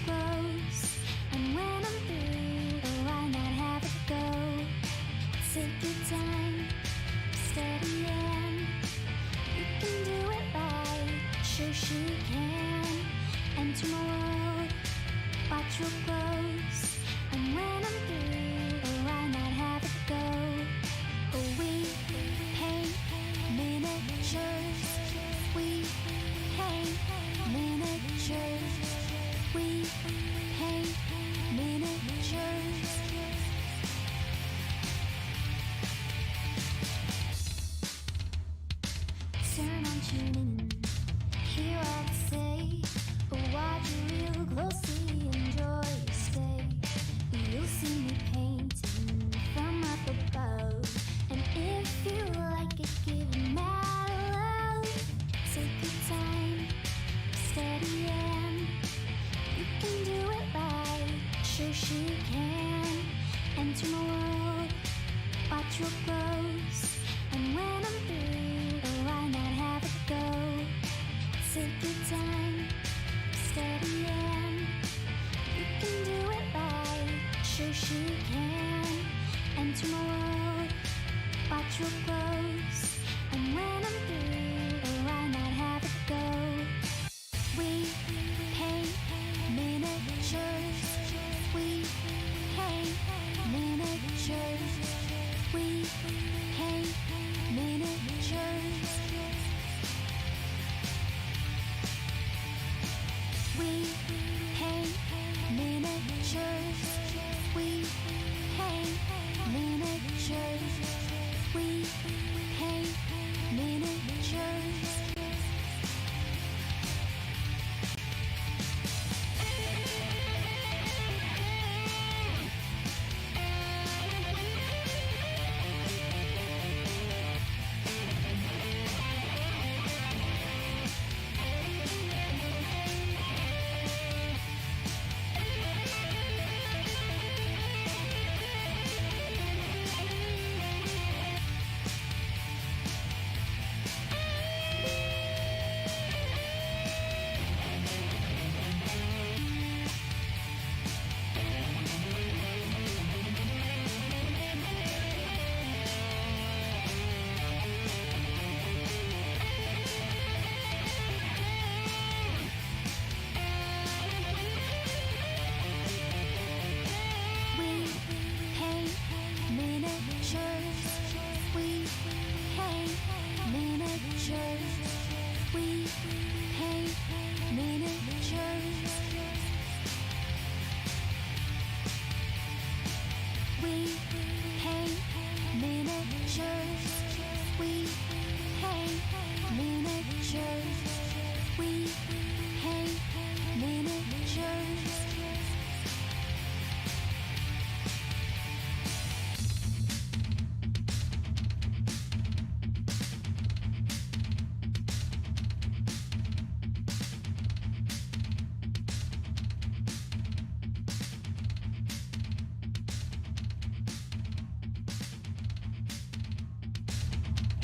close, and when I'm through, why not have it go? Take your time, steady and you can do it right. Shoshie can enter my world. Watch real close, and when I'm through, why not have it go? We paint miniatures. We paint miniatures. We paint miniatures. Turn on tuning, hear all I say, but watch it real closely, enjoy your stay. You'll see me painting from up above, and if you like it, give it mad love. Take your time, steady and you can do it right. Shoshie can enter my world. Watch real close, and when I'm through, why not have it go? Take your time, steady and you can do it right. Shoshie can enter my world. Watch real close, and when I'm through, why not have it go? We paint miniatures. We paint miniatures. We paint miniatures. We paint miniatures. We paint miniatures. We paint miniatures.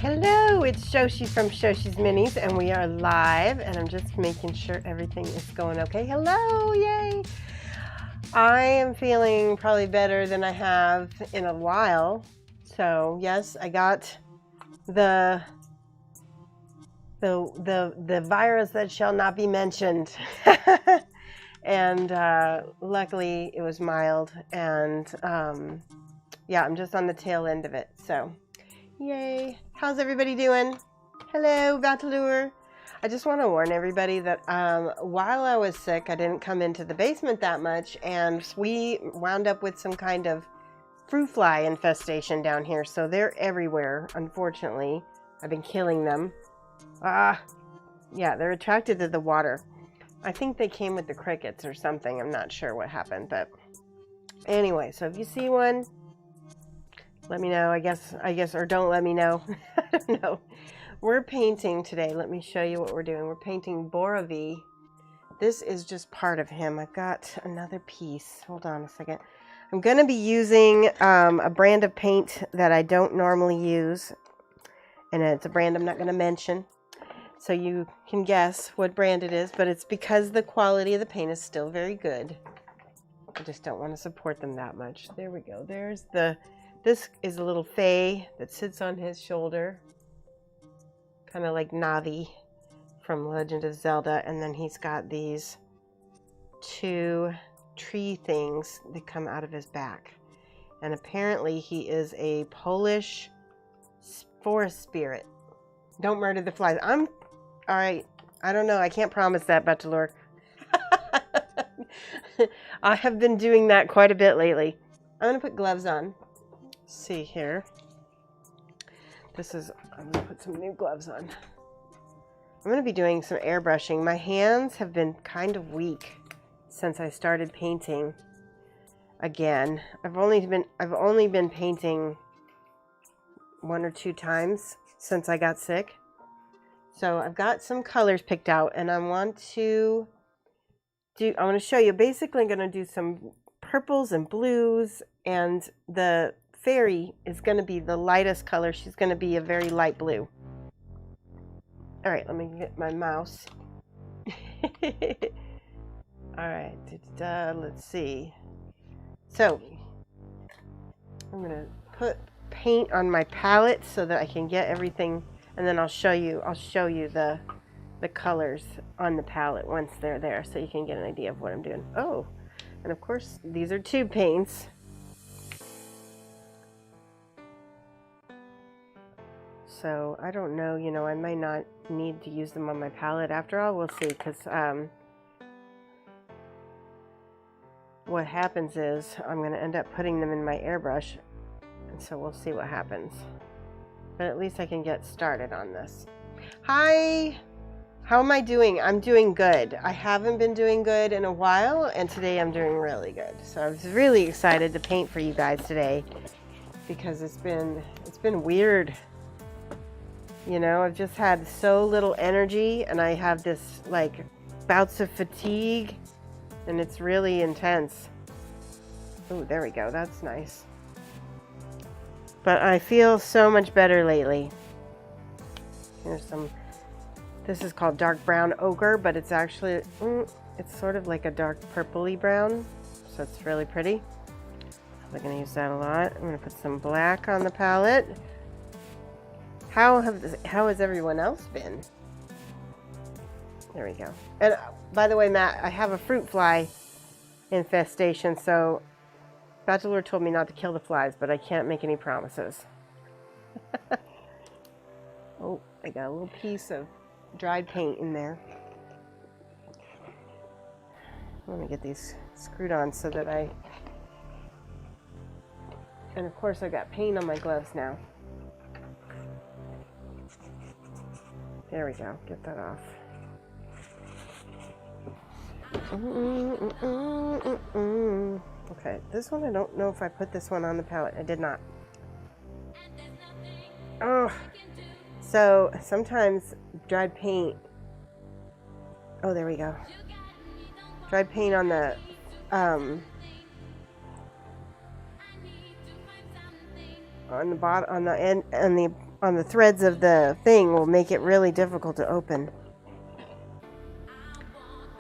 Hello, it's Shoshie from Shoshie's Minis, and we are live, and I'm just making sure everything is going okay. Hello, yay! I am feeling probably better than I have in a while. So, yes, I got the virus that shall not be mentioned. And luckily it was mild, and yeah, I'm just on the tail end of it, so yay. How's everybody doing? Hello, Batalure. I just want to warn everybody that while I was sick, I didn't come into the basement that much, and we wound up with some kind of fruit fly infestation down here, so they're everywhere, unfortunately. I've been killing them. Yeah, they're attracted to the water. I think they came with the crickets or something. I'm not sure what happened, but anyway, so if you see one, let me know, I guess, or don't let me know. I don't know. We're painting today. Let me show you what we're doing. We're painting Borowy. This is just part of him. I've got another piece. Hold on a second. I'm going to be using a brand of paint that I don't normally use, and it's a brand I'm not going to mention. So you can guess what brand it is, but it's because the quality of the paint is still very good. I just don't want to support them that much. There we go. There's this is a little Fae that sits on his shoulder. Kind of like Navi from Legend of Zelda. And then he's got these 2 tree things that come out of his back. And apparently he is a Polish forest spirit. Don't murder the flies. All right. I don't know. I can't promise that, Bachelor. I have been doing that quite a bit lately. I'm going to put gloves on. Let's see here. I'm going to put some new gloves on. I'm going to be doing some airbrushing. My hands have been kind of weak since I started painting again. I've only been painting 1 or 2 times since I got sick. So I've got some colors picked out, and I want to show you. Basically, I'm going to do some purples and blues, and the fairy is going to be the lightest color. She's going to be a very light blue. All right, let me get my mouse. All right, let's see. So I'm going to put paint on my palette so that I can get everything, and then I'll show you the colors on the palette once they're there, so you can get an idea of what I'm doing. Oh, and of course these are tube paints. So I don't know, I might not need to use them on my palette after all. We'll see, because what happens is I'm going to end up putting them in my airbrush, and so we'll see what happens. But at least I can get started on this. Hi! How am I doing? I'm doing good. I haven't been doing good in a while, and today I'm doing really good. So I was really excited to paint for you guys today, because it's been weird. I've just had so little energy, and I have this like bouts of fatigue, and it's really intense. Oh, there we go. That's nice. But I feel so much better lately. Here's some. This is called dark brown ochre, but it's actually, it's sort of like a dark purpley brown, so it's really pretty. I'm going to use that a lot. I'm going to put some black on the palette. How has everyone else been? There we go. And by the way, Matt, I have a fruit fly infestation, so Bachelor told me not to kill the flies, but I can't make any promises. Oh, I got a little piece of dried paint in there. Let me get these screwed on so that and of course I've got paint on my gloves now. There we go, get that off. Okay, this one I don't know if I put this one on the palette. I did not. Oh, so sometimes dried paint. Oh, there we go. Dried paint on the bottom, on the end, on the threads of the thing will make it really difficult to open.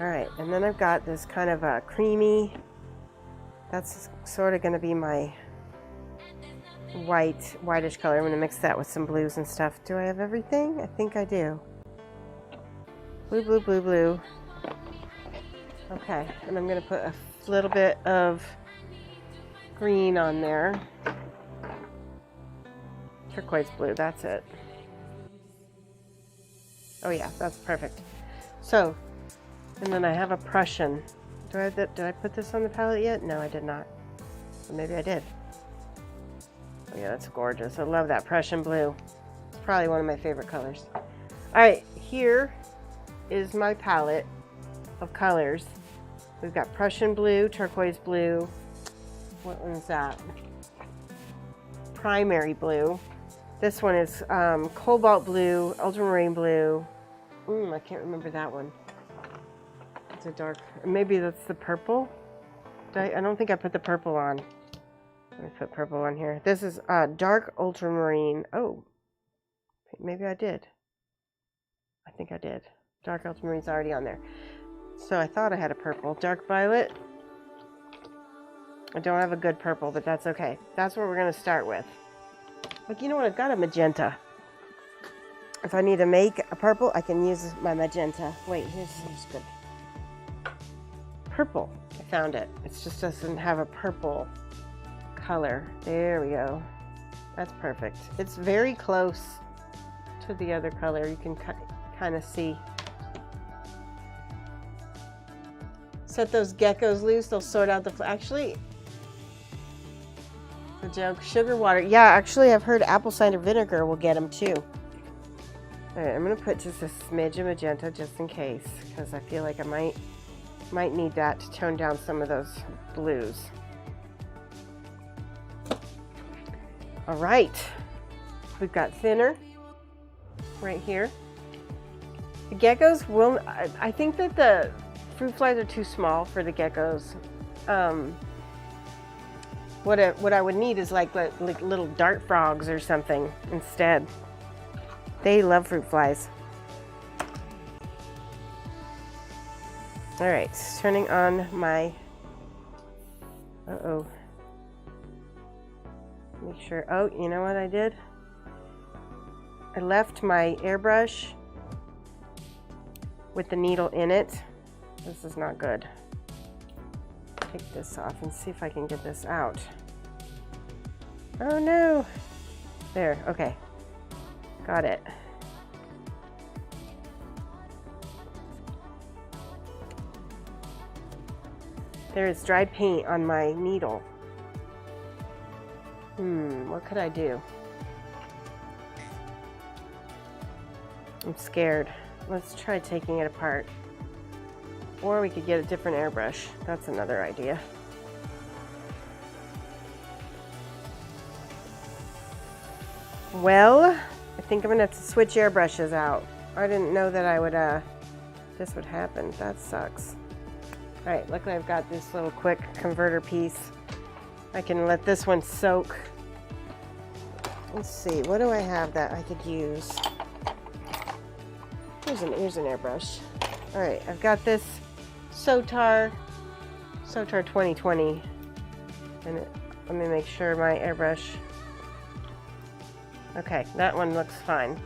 All right, and then I've got this kind of a creamy. That's sort of going to be my whitish color. I'm going to mix that with some blues and stuff. Do I have everything? I think I do. Blue, blue, blue, blue. Okay, and I'm going to put a little bit of green on there. Turquoise blue, that's it. Oh yeah, that's perfect. So, and then I have a Prussian. Did I put this on the palette yet? No, I did not. Or maybe I did. Oh yeah, that's gorgeous. I love that Prussian blue. It's probably one of my favorite colors. All right, here is my palette of colors. We've got Prussian blue, turquoise blue. What one is that? Primary blue. This one is cobalt blue, ultramarine blue. I can't remember that one. It's a dark, maybe that's the purple. I don't think I put the purple on. Let me put purple on here. This is dark ultramarine. Oh, maybe I did. I think I did. Dark ultramarine's already on there. So I thought I had a purple. Dark violet. I don't have a good purple, but that's okay. That's what we're going to start with. Like, you know what? I've got a magenta. If I need to make a purple, I can use my magenta. Wait, here's good. Purple. I found it. It just doesn't have a purple color. There we go. That's perfect. It's very close to the other color. You can kind of see. Set those geckos loose. They'll sort out the... Actually, the joke. Sugar water. Yeah, actually, I've heard apple cider vinegar will get them too. All right, I'm going to put just a smidge of magenta just in case, because I feel like I might need that to tone down some of those blues. All right. We've got thinner right here. The geckos will... I think that the fruit flies are too small for the geckos. What I would need is like little dart frogs or something instead. They love fruit flies. All right, turning on my... Uh-oh. Make sure... Oh, you know what I did? I left my airbrush with the needle in it. This is not good. Take this off and see if I can get this out. Oh no! There, okay. Got it. There is dried paint on my needle. What could I do? I'm scared. Let's try taking it apart. Or we could get a different airbrush. That's another idea. Well, I think I'm gonna have to switch airbrushes out. I didn't know that I would, this would happen. That sucks. All right, luckily I've got this little quick converter piece. I can let this one soak. Let's see, what do I have that I could use? Here's an airbrush. All right, I've got this Sotar 2020. And let me make sure my airbrush. Okay, that one looks fine.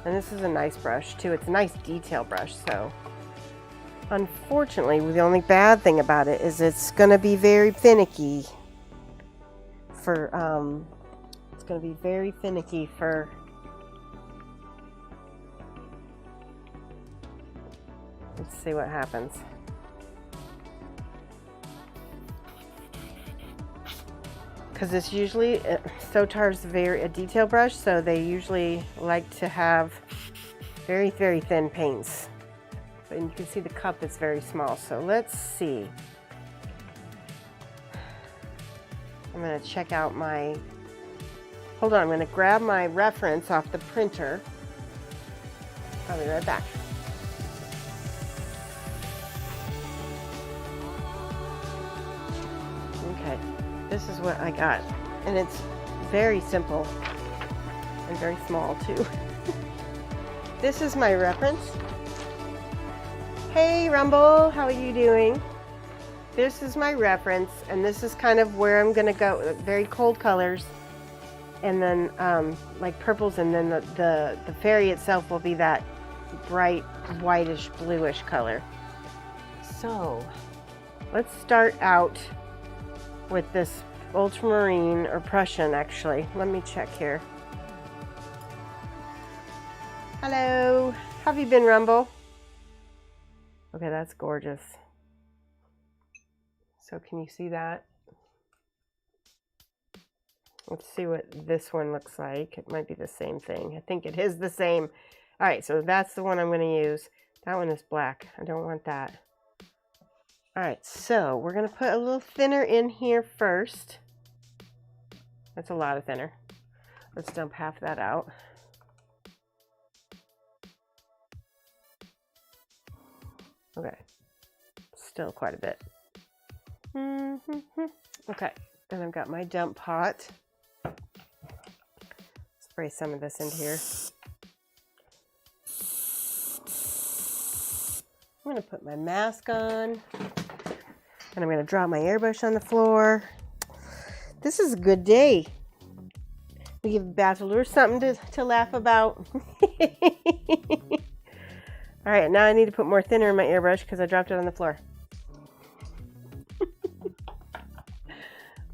And this is a nice brush too. It's a nice detail brush, so. Unfortunately, the only bad thing about it is it's gonna be very finicky for, it's gonna be very finicky for let's see what happens. Because it's usually, Sotar's a detail brush, so they usually like to have very, very thin paints. And you can see the cup is very small, so let's see. I'm going to check out my, hold on, I'm going to grab my reference off the printer. I'll be right back. Okay, this is what I got, and it's very simple and very small too. This is my reference. Hey Rumble, how are you doing? This is my reference, and this is kind of where I'm gonna go. Very cold colors, and then like purples, and then the fairy itself will be that bright whitish bluish color. So let's start out with this ultramarine, or Prussian actually. Let me check here. Hello, how have you been, Rumble? Okay, that's gorgeous. So can you see that? Let's see what this one looks like. It might be the same thing. I think it is the same. All right, so that's the one I'm going to use. That one is black. I don't want that. All right, so we're going to put a little thinner in here first. That's a lot of thinner. Let's dump half that out. Okay, still quite a bit. Okay, and I've got my dump pot. Spray some of this into here. I'm going to put my mask on. And I'm going to drop my airbrush on the floor. This is a good day. We give bachelors something to laugh about. All right, now I need to put more thinner in my airbrush because I dropped it on the floor.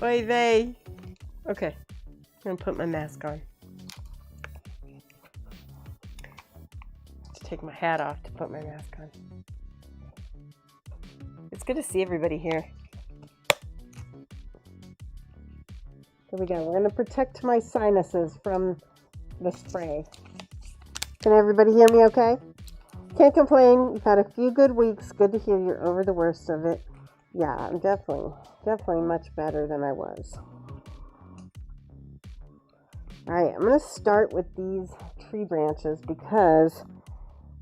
Oy vey. Okay, I'm going to put my mask on. Take my hat off to put my mask on. It's good to see everybody here. There we go. We're going to protect my sinuses from the spray. Can everybody hear me okay? Can't complain. You've had a few good weeks. Good to hear you're over the worst of it. Yeah, I'm definitely much better than I was. All right, I'm going to start with these tree branches because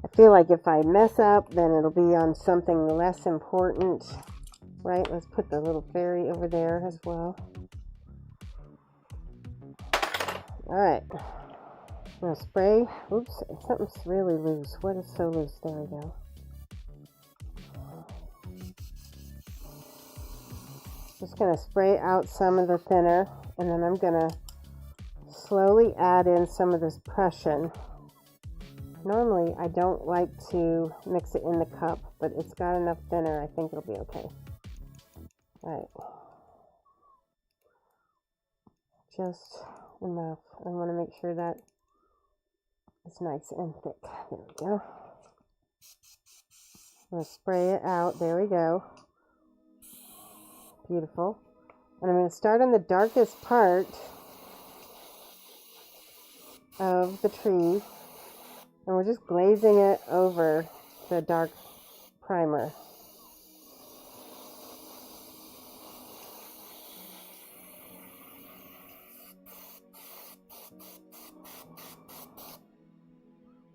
I feel like if I mess up, then it'll be on something less important, right? Let's put the little fairy over there as well. All right, I'm going to spray. Oops, something's really loose. What is so loose? There we go. Just going to spray out some of the thinner, and then I'm going to slowly add in some of this Prussian. Normally, I don't like to mix it in the cup, but it's got enough thinner. I think it'll be okay. All right. Just enough. I want to make sure that it's nice and thick. There we go. I'm going to spray it out. There we go. Beautiful. And I'm going to start on the darkest part of the tree. And we're just glazing it over the dark primer.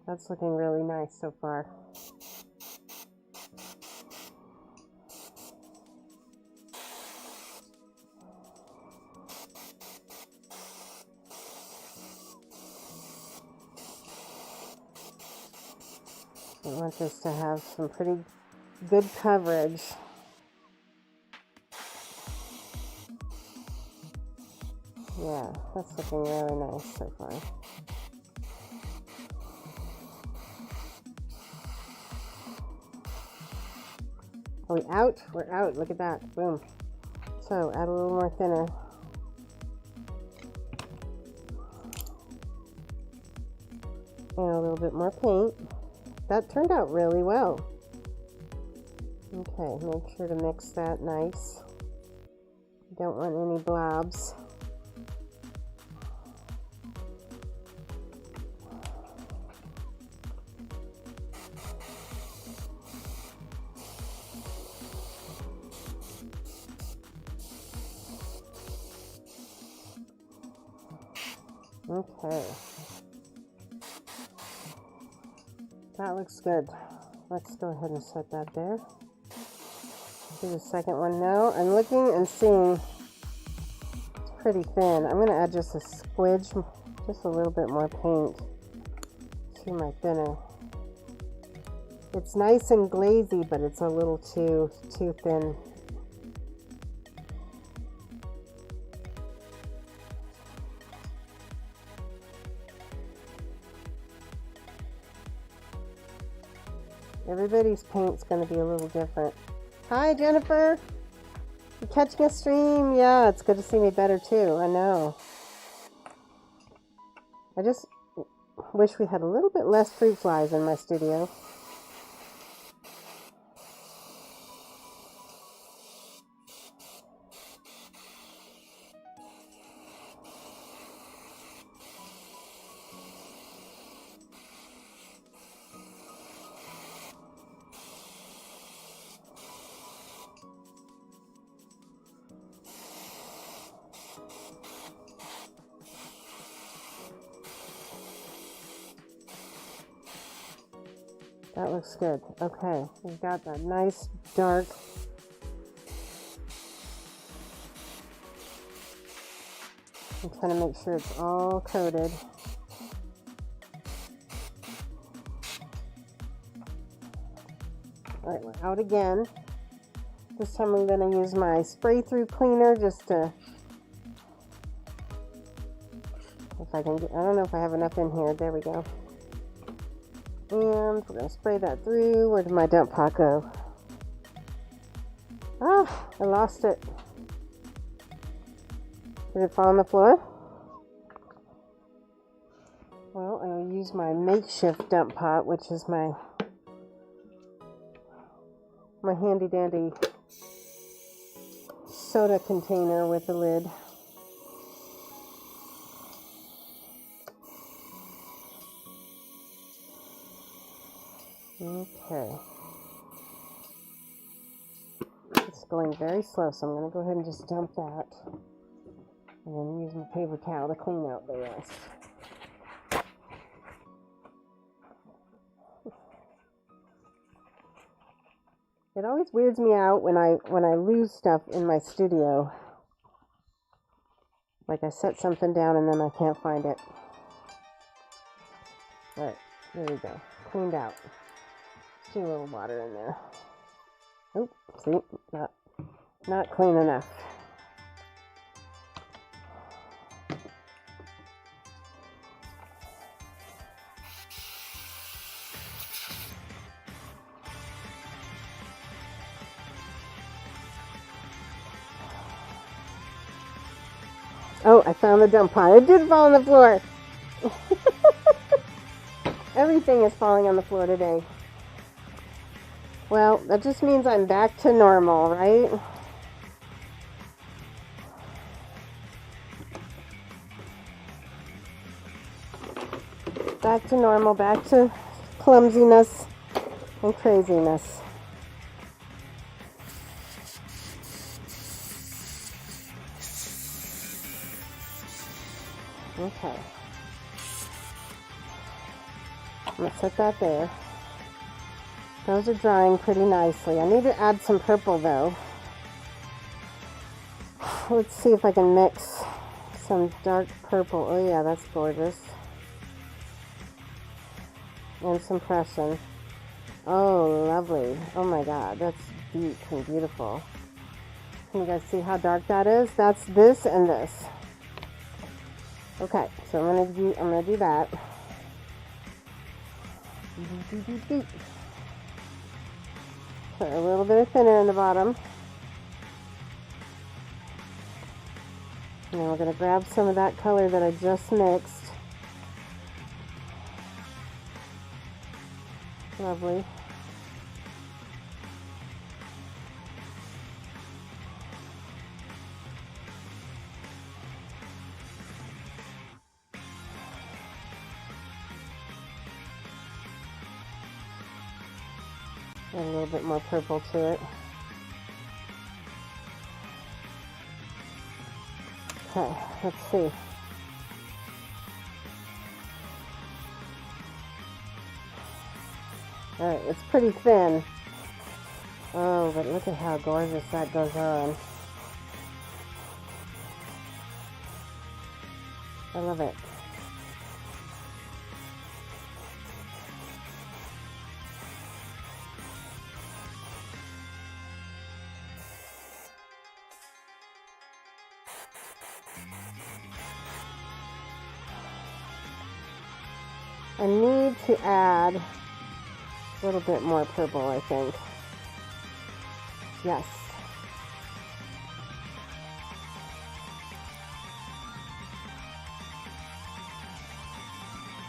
That's looking really nice so far. I want this to have some pretty good coverage. Yeah, that's looking really nice so far. Are we out? We're out. Look at that. Boom. So add a little more thinner. And a little bit more paint. That turned out really well. Okay, make sure to mix that nice. Don't want any blobs. Okay. That looks good. Let's go ahead and set that there. Do the second one now. I'm looking and seeing it's pretty thin. I'm going to add just a squidge, just a little bit more paint to my thinner. It's nice and glazy, but it's a little too thin. Everybody's paint's going to be a little different. Hi, Jennifer. You catching a stream? Yeah, it's good to see me better too. I know. I just wish we had a little bit less fruit flies in my studio. That looks good. Okay, we've got that nice dark I'm trying to make sure it's all coated. out again. This time I'm going to use my spray through cleaner just to, if I can get, I don't know if I have enough in here. There we go. And we're going to spray that through. Where did my dump pot go? Oh, I lost it. Did it fall on the floor? Well, I'll use my makeshift dump pot, which is my handy dandy soda container with a lid. Okay. It's going very slow, so I'm going to go ahead and just dump that. And then use my paper towel to clean out the rest. It always weirds me out when I lose stuff in my studio. Like I set something down and then I can't find it. Alright, there we go. Cleaned out. Just a little water in there. Oop, see, not clean enough. Oh, I found the dump pot. It did fall on the floor. Everything is falling on the floor today. Well, that just means I'm back to normal, right? Back to normal, back to clumsiness and craziness. Okay. I'm going to set that there. Those are drying pretty nicely. I need to add some purple though. Let's see if I can mix some dark purple. Oh yeah, that's gorgeous. And some Prussian. Oh, lovely. Oh my god, that's deep and beautiful. Can you guys see how dark that is? That's this and this. Okay, so I'm gonna do that. Put a little bit of thinner in the bottom. And then we're gonna grab some of that color that I just mixed. Lovely. Add a little bit more purple to it. Okay, let's see. Alright, it's pretty thin. Oh, but look at how gorgeous that goes on. I love it. I need to add a little bit more purple, I think. Yes.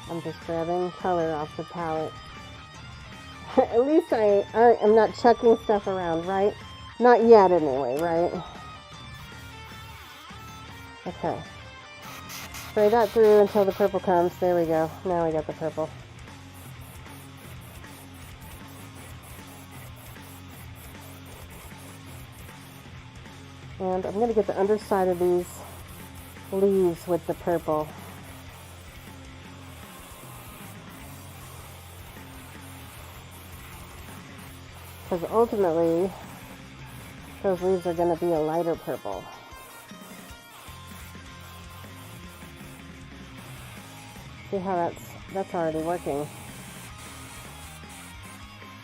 I'm just grabbing color off the palette. At least I'm not chucking stuff around, right? Not yet anyway, right? Okay. Spray that through until the purple comes. There we go. Now we got the purple. And I'm going to get the underside of these leaves with the purple. Because ultimately, those leaves are going to be a lighter purple. See how that's already working.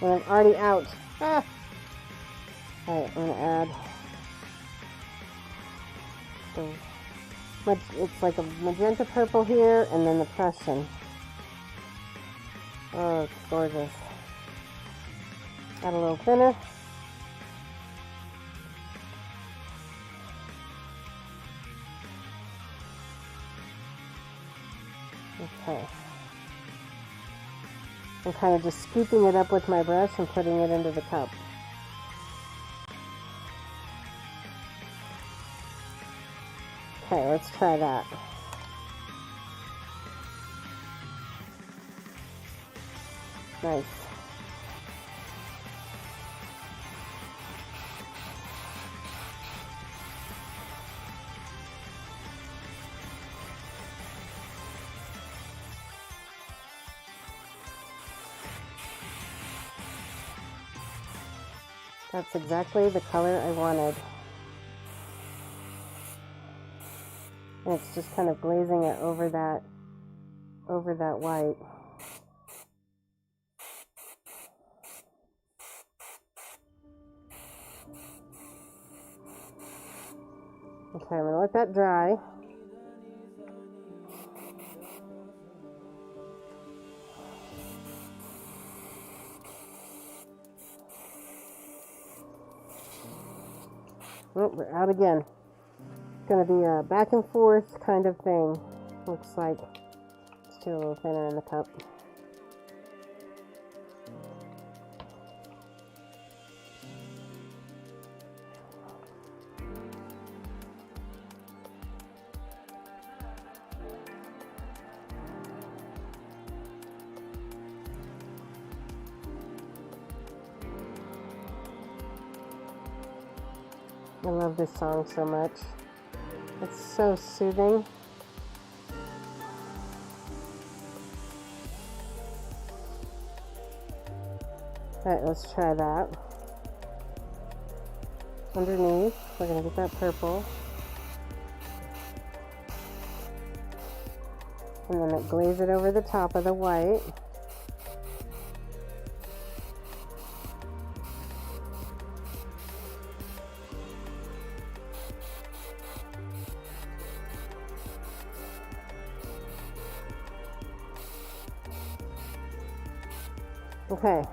And I'm already out. Alright, I'm gonna add it's like a magenta purple here, and then the Prussian. Oh, it's gorgeous. Add a little thinner. Okay. I'm kind of just scooping it up with my brush and putting it into the cup. Okay, let's try that. Nice. That's exactly the color I wanted. And it's just kind of glazing it over that white. Okay, I'm going to let that dry. Oh, we're out again. It's going to be a back and forth kind of thing. Looks like. Let's do a little thinner in the cup. I love this song so much. It's so soothing. Alright, let's try that. Underneath, we're going to get that purple. And then glaze it over the top of the white. Okay.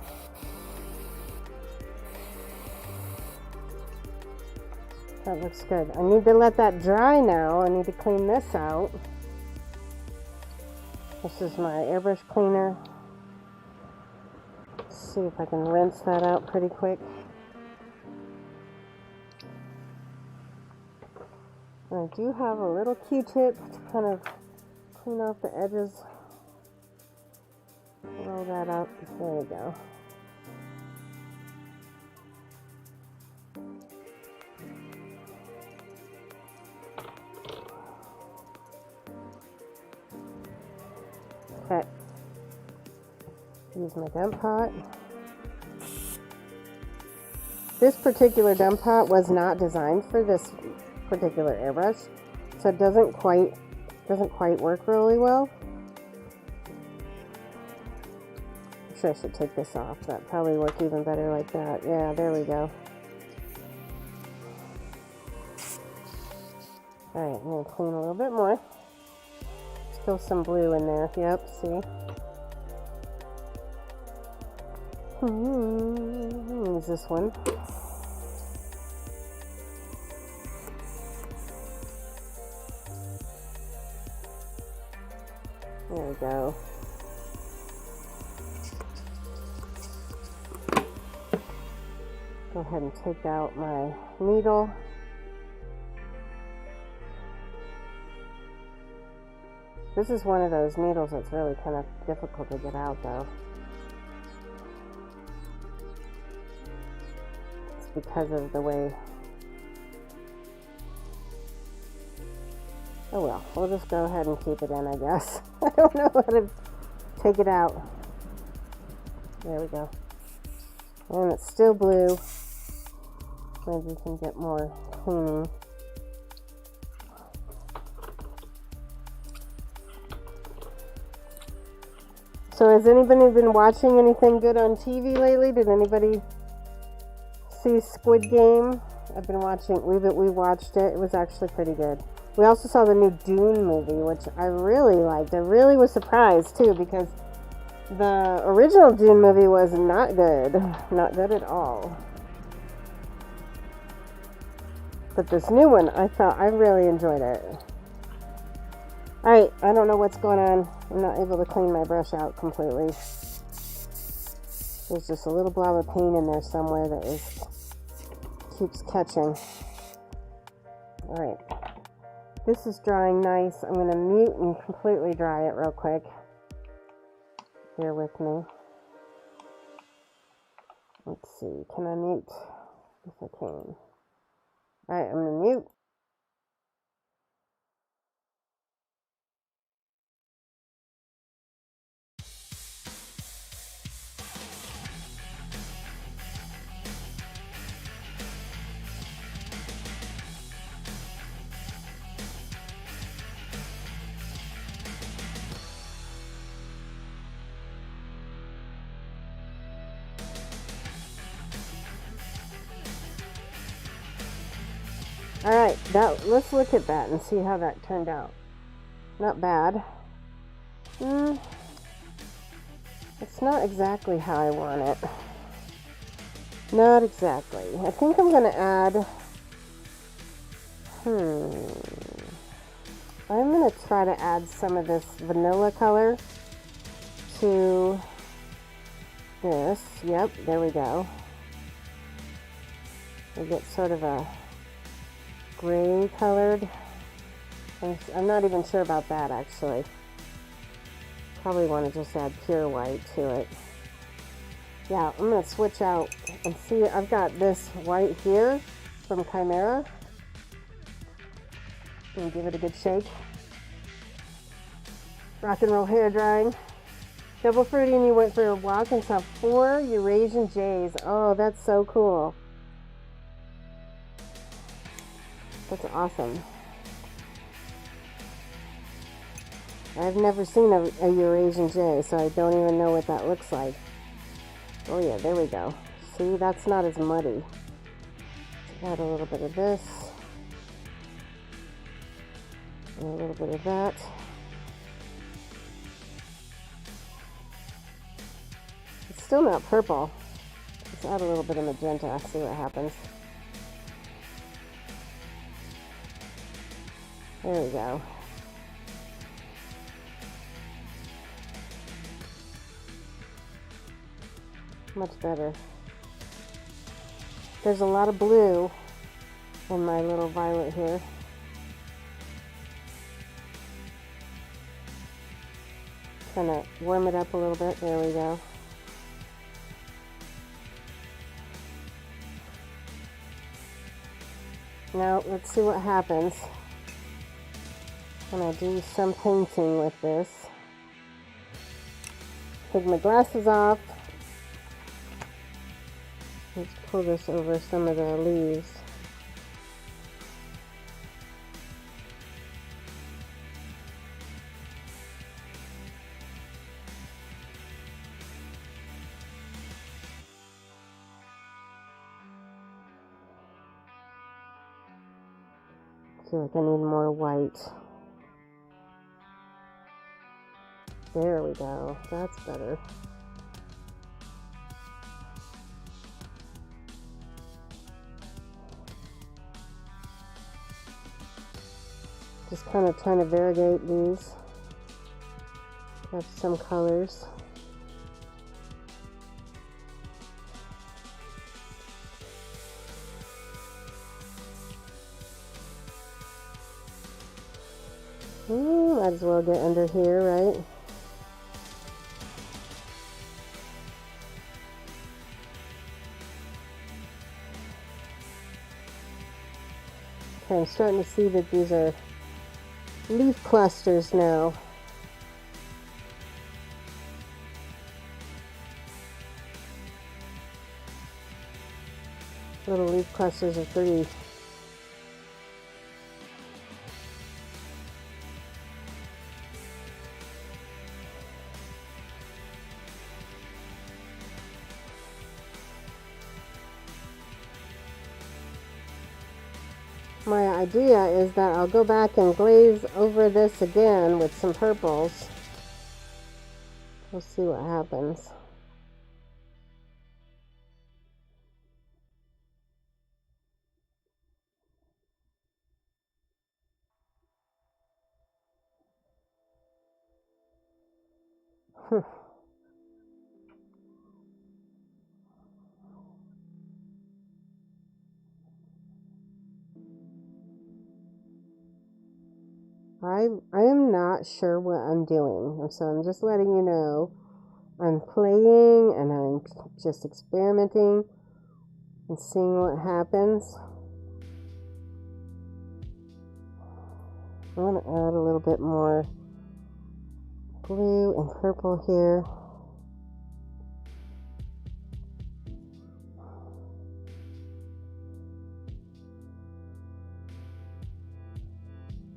That looks good. I need to let that dry now. I need to clean this out. This is my Airbrush Cleaner. Let's see if I can rinse that out pretty quick. I do have a little Q-tip to kind of clean off the edges. Roll that up. There we go. Okay. Use my dump pot. This particular dump pot was not designed for this particular airbrush, so it doesn't quite work really well. I'm sure I should take this off. That probably work even better like that. Yeah, there we go. Alright, I'm going to clean a little bit more. Still some blue in there. Yep, see? Use this one. There we go. Go ahead and take out my needle. This is one of those needles that's really kind of difficult to get out though. It's because of the way. Oh well, we'll just go ahead and keep it in, I guess. I don't know how to take it out. There we go. And it's still blue. Maybe we can get more cleaning. So has anybody been watching anything good on TV lately? Did anybody see Squid Game. I've been watching, we watched it. It was actually pretty good. We also saw the new Dune movie, which I really liked. I really was surprised too, because the original Dune movie was not good. Not good at all. But this new one, I really enjoyed it. Alright, I don't know what's going on. I'm not able to clean my brush out completely. There's just a little blob of paint in there somewhere that keeps catching. Alright. This is drying nice. I'm going to mute and completely dry it real quick. Bear with me. Let's see. Can I mute? Yes, I can. Alright, I'm going to mute. Alright, let's look at that and see how that turned out. Not bad. It's not exactly how I want it. Not exactly. I think I'm going to add... I'm going to try to add some of this vanilla color to this. Yep, there we go. We get sort of a gray colored. I'm not even sure about that actually. Probably want to just add pure white to it. Yeah, I'm going to switch out and see. I've got this white here from Chimera. And give it a good shake. Rock and roll hair drying. Double fruity, and you went for a walk and saw 4 Eurasian jays. Oh, that's so cool. That's awesome. I've never seen a Eurasian jay, so I don't even know what that looks like. Oh yeah, there we go. See, that's not as muddy. Let's add a little bit of this. And a little bit of that. It's still not purple. Let's add a little bit of magenta, see what happens. There we go. Much better. There's a lot of blue in my little violet here. Kind of warm it up a little bit. There we go. Now let's see what happens when I do some painting with this. Take my glasses off. Let's pull this over some of the leaves. I feel like I need more white. There we go. That's better. Just kind of trying to variegate these. Have some colors. Might as well get under here, right? Okay, I'm starting to see that these are leaf clusters now. Little leaf clusters of 3. my idea is that I'll go back and glaze over this again with some purples. We'll see what happens. I am not sure what I'm doing, so I'm just letting you know. I'm playing and I'm just experimenting and seeing what happens. I'm going to add a little bit more blue and purple here.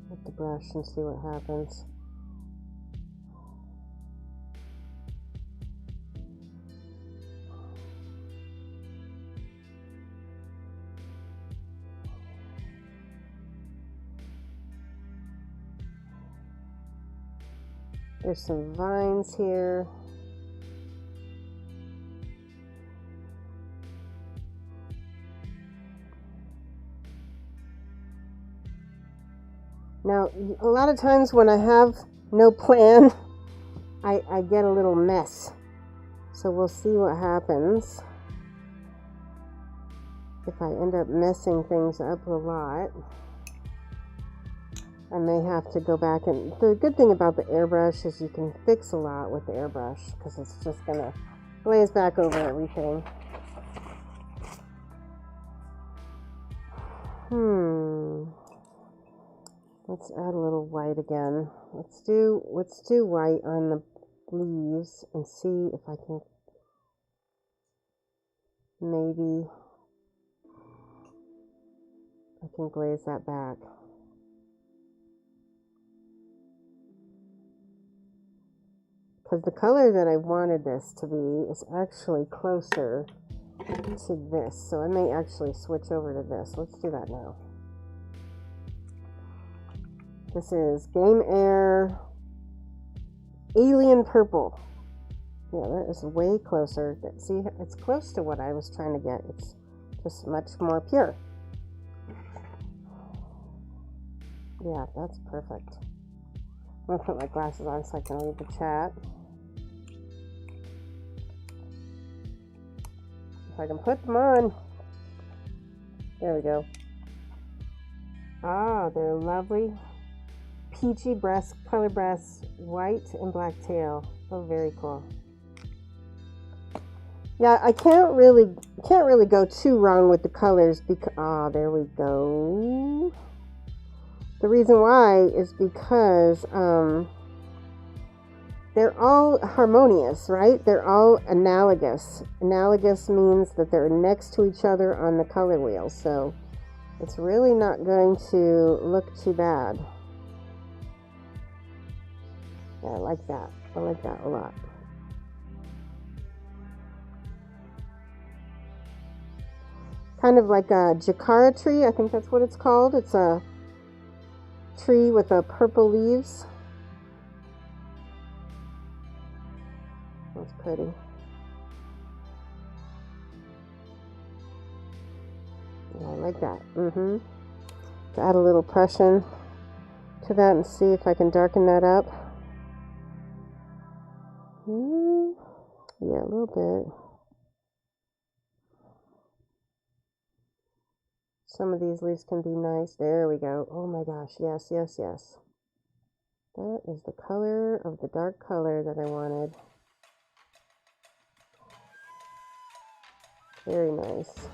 With the brush and see what happens. There's some vines here. Now, a lot of times when I have no plan, I get a little mess. So we'll see what happens. If I end up messing things up a lot, I may have to go back. And the good thing about the airbrush is you can fix a lot with the airbrush, because it's just going to glaze back over everything. Let's add a little white again. Let's do white on the leaves and see if I can maybe glaze that back. Because the color that I wanted this to be is actually closer to this, so I may actually switch over to this. Let's do that now. This is Game Air Alien Purple. Yeah, that is way closer. See, it's close to what I was trying to get. It's just much more pure. Yeah, that's perfect. I'm gonna put my glasses on so I can read the chat. If I can put them on. There we go. Ah, they're lovely. Peachy breast, color breast, white and black tail. Oh, very cool. Yeah, I can't really go too wrong with the colors because there we go. The reason why is because they're all harmonious, right? They're all analogous. Analogous means that they're next to each other on the color wheel, so it's really not going to look too bad. Yeah, I like that. I like that a lot. Kind of like a Jacara tree, I think that's what it's called. It's a tree with a purple leaves. That's pretty. Yeah, I like that. To add a little Prussian to that and see if I can darken that up. Yeah, a little bit. Some of these leaves can be nice. There we go. Oh my gosh. Yes, yes, yes. That is the color of the dark color that I wanted. Very nice.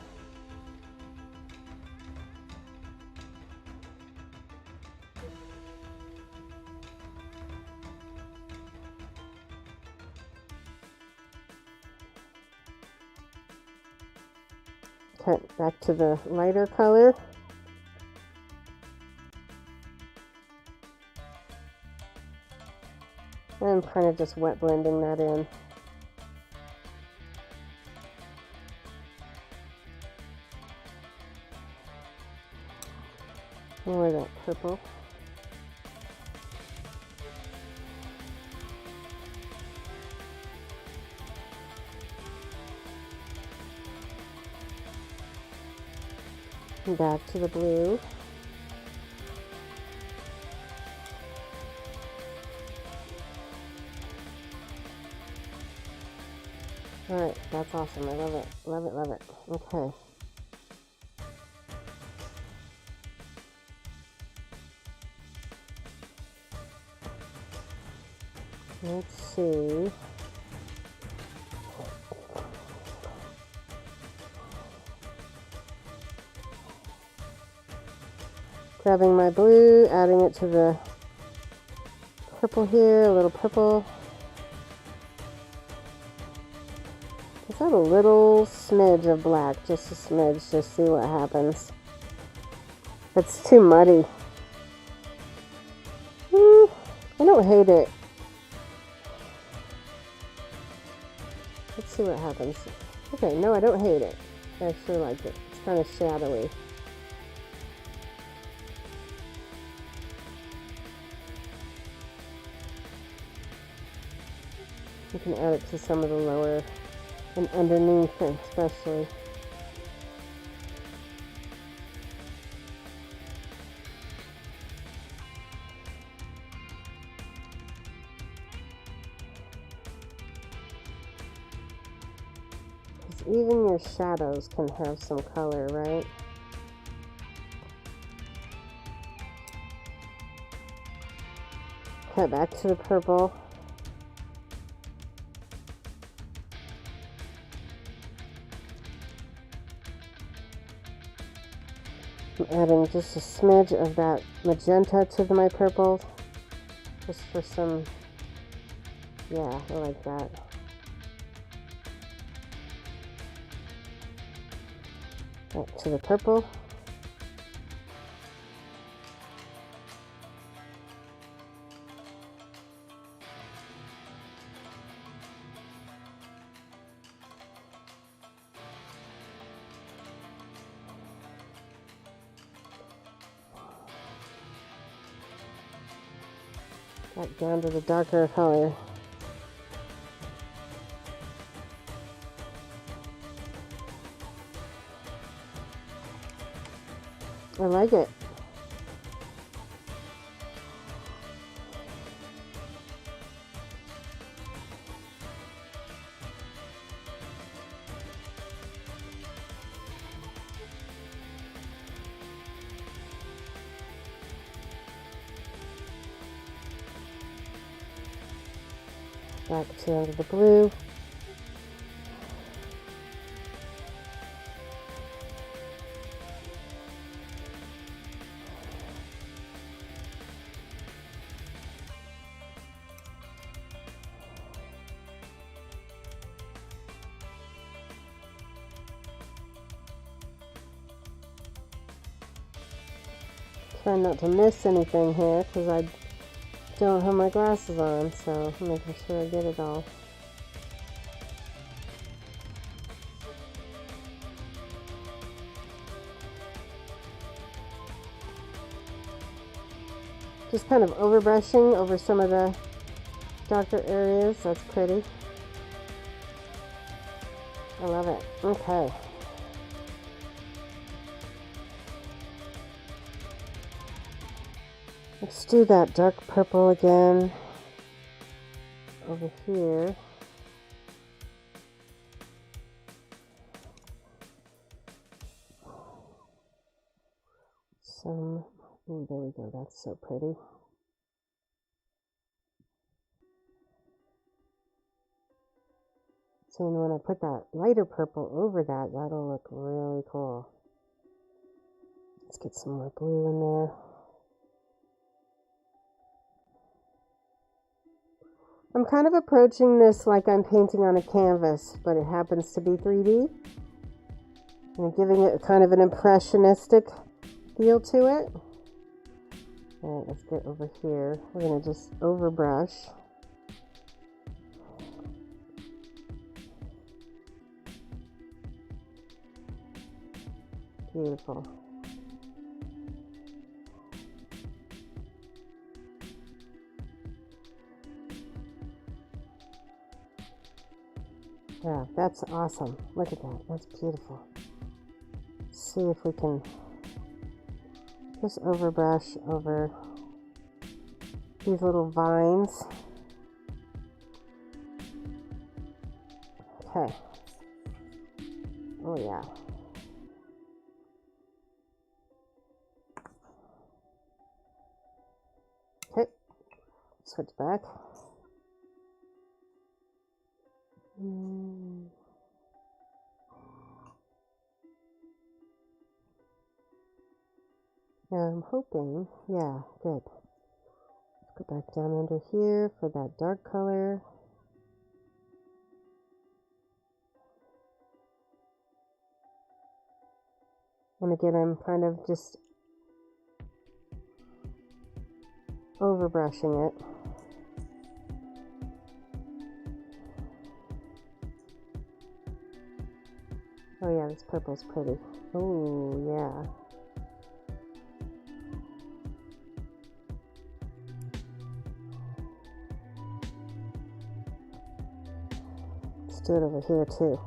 Back to the lighter color. I'm kind of just wet blending that in. More of that purple. And back to the blue. Alright, that's awesome. I love it. Love it, love it. Okay. Let's see. Grabbing my blue, adding it to the purple here, a little purple. Just add a little smidge of black, just a smidge, just see what happens. It's too muddy. I don't hate it. Let's see what happens. Okay, no, I don't hate it. I actually like it. It's kind of shadowy. You can add it to some of the lower and underneath especially. Because even your shadows can have some color, right? Okay, back to the purple. I'm adding just a smidge of that magenta to my purple, just for some, yeah, I like that. Back to the purple. Back down to the darker color. I like it. Back to under the blue. Trying not to miss anything here because I don't have my glasses on, so I'm making sure I get it all. Just kind of overbrushing over some of the darker areas. That's pretty. I love it. Okay. Let's do that dark purple again over here. Some, oh, there we go, that's so pretty. So when I put that lighter purple over that, that'll look really cool. Let's get some more blue in there. I'm kind of approaching this like I'm painting on a canvas, but it happens to be 3D. I'm giving it kind of an impressionistic feel to it. Alright, let's get over here. We're going to just overbrush. Beautiful. Yeah, that's awesome. Look at that. That's beautiful. See if we can just overbrush over these little vines. Okay. Oh yeah. Okay. Switch back. Yeah, I'm hoping. Yeah, good. Let's go back down under here for that dark color. And again, I'm kind of just overbrushing it. Oh yeah, this purple's pretty. Oh yeah. Let's do it over here too.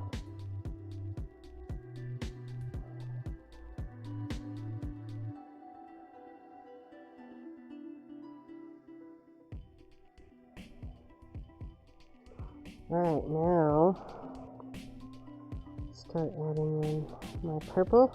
Alright, now start adding in my purple.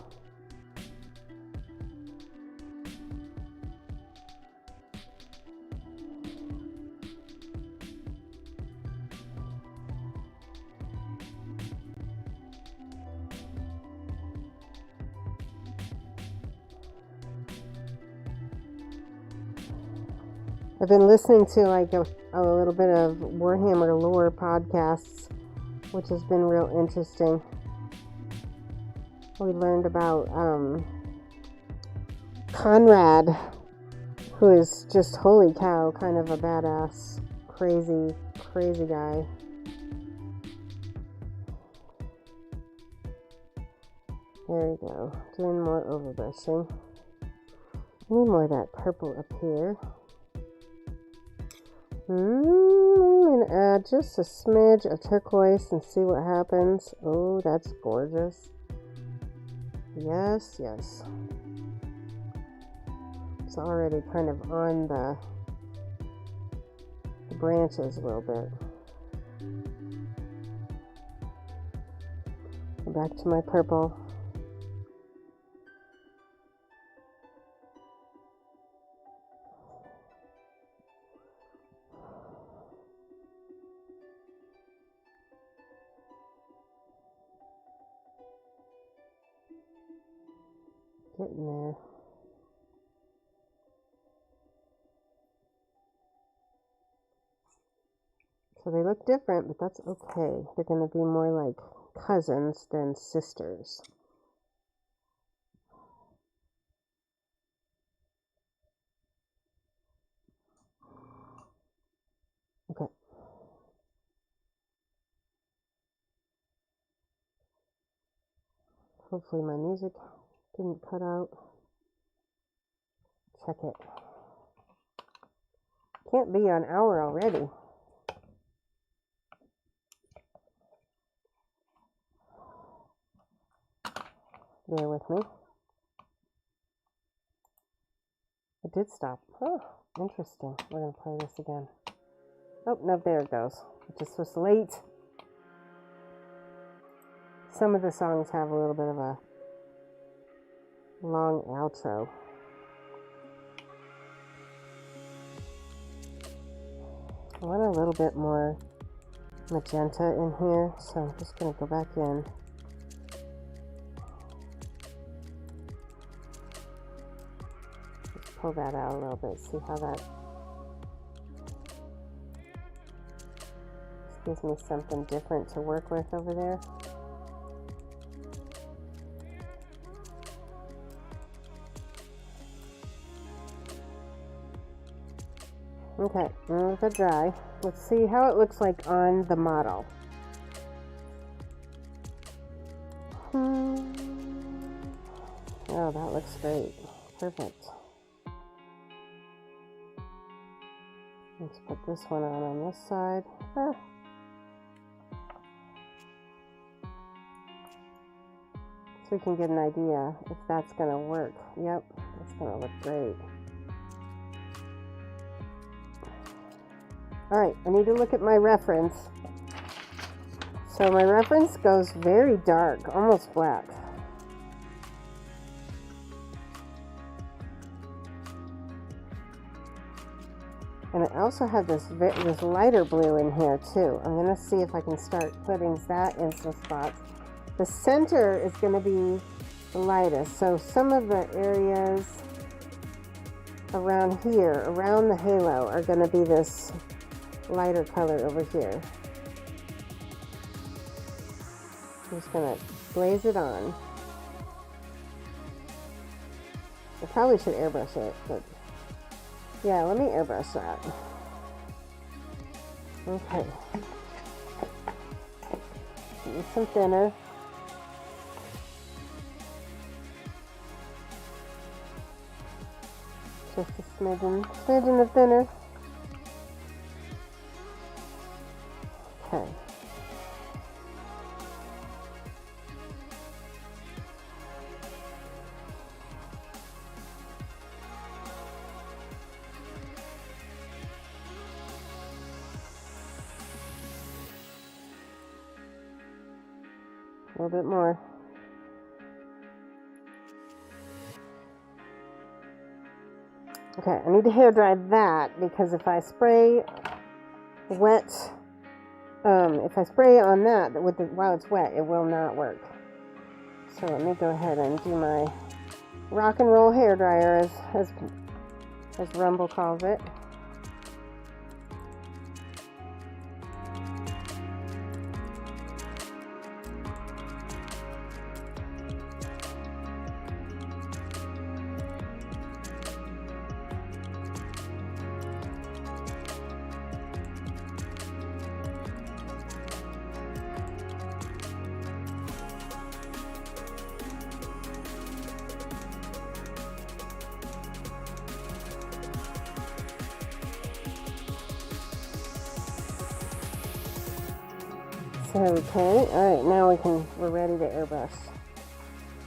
I've been listening to like a little bit of Warhammer lore podcasts, which has been real interesting. We learned about Conrad, who is just, holy cow, kind of a badass, crazy guy. There we go. Doing more overbrushing. I need more of that purple up here. I'm going to add just a smidge of turquoise and see what happens. Oh, that's gorgeous. Yes, yes. It's already kind of on the branches a little bit. Go back to my purple. Getting there. So they look different, but that's okay. They're going to be more like cousins than sisters. Okay. Hopefully my music didn't cut out. Check it. Can't be an hour already. Bear with me. It did stop. Oh, interesting. We're going to play this again. Oh, no, there it goes. It just was late. Some of the songs have a little bit of a long outro. I want a little bit more magenta in here, so I'm just going to go back in. Just pull that out a little bit, see how that gives me something different to work with over there. Okay, let it dry. Let's see how it looks like on the model. Oh, that looks great. Perfect. Let's put this one on this side. we can get an idea if that's going to work. Yep, it's going to look great. Alright, I need to look at my reference. So my reference goes very dark, almost black. And I also have this lighter blue in here too. I'm going to see if I can start putting that in some spots. The center is going to be the lightest. So some of the areas around here, around the halo, are going to be this lighter color over here. I'm just going to glaze it on. I probably should airbrush it, but yeah, let me airbrush that. Okay. Use some thinner. Just a smidgen of thinner. Okay. A little bit more. Okay, I need to hair dry that because if I spray wet, if I spray on that while it's wet, it will not work. So let me go ahead and do my rock and roll hair dryer, as Rumble calls it. Okay, alright, now we're ready to airbrush.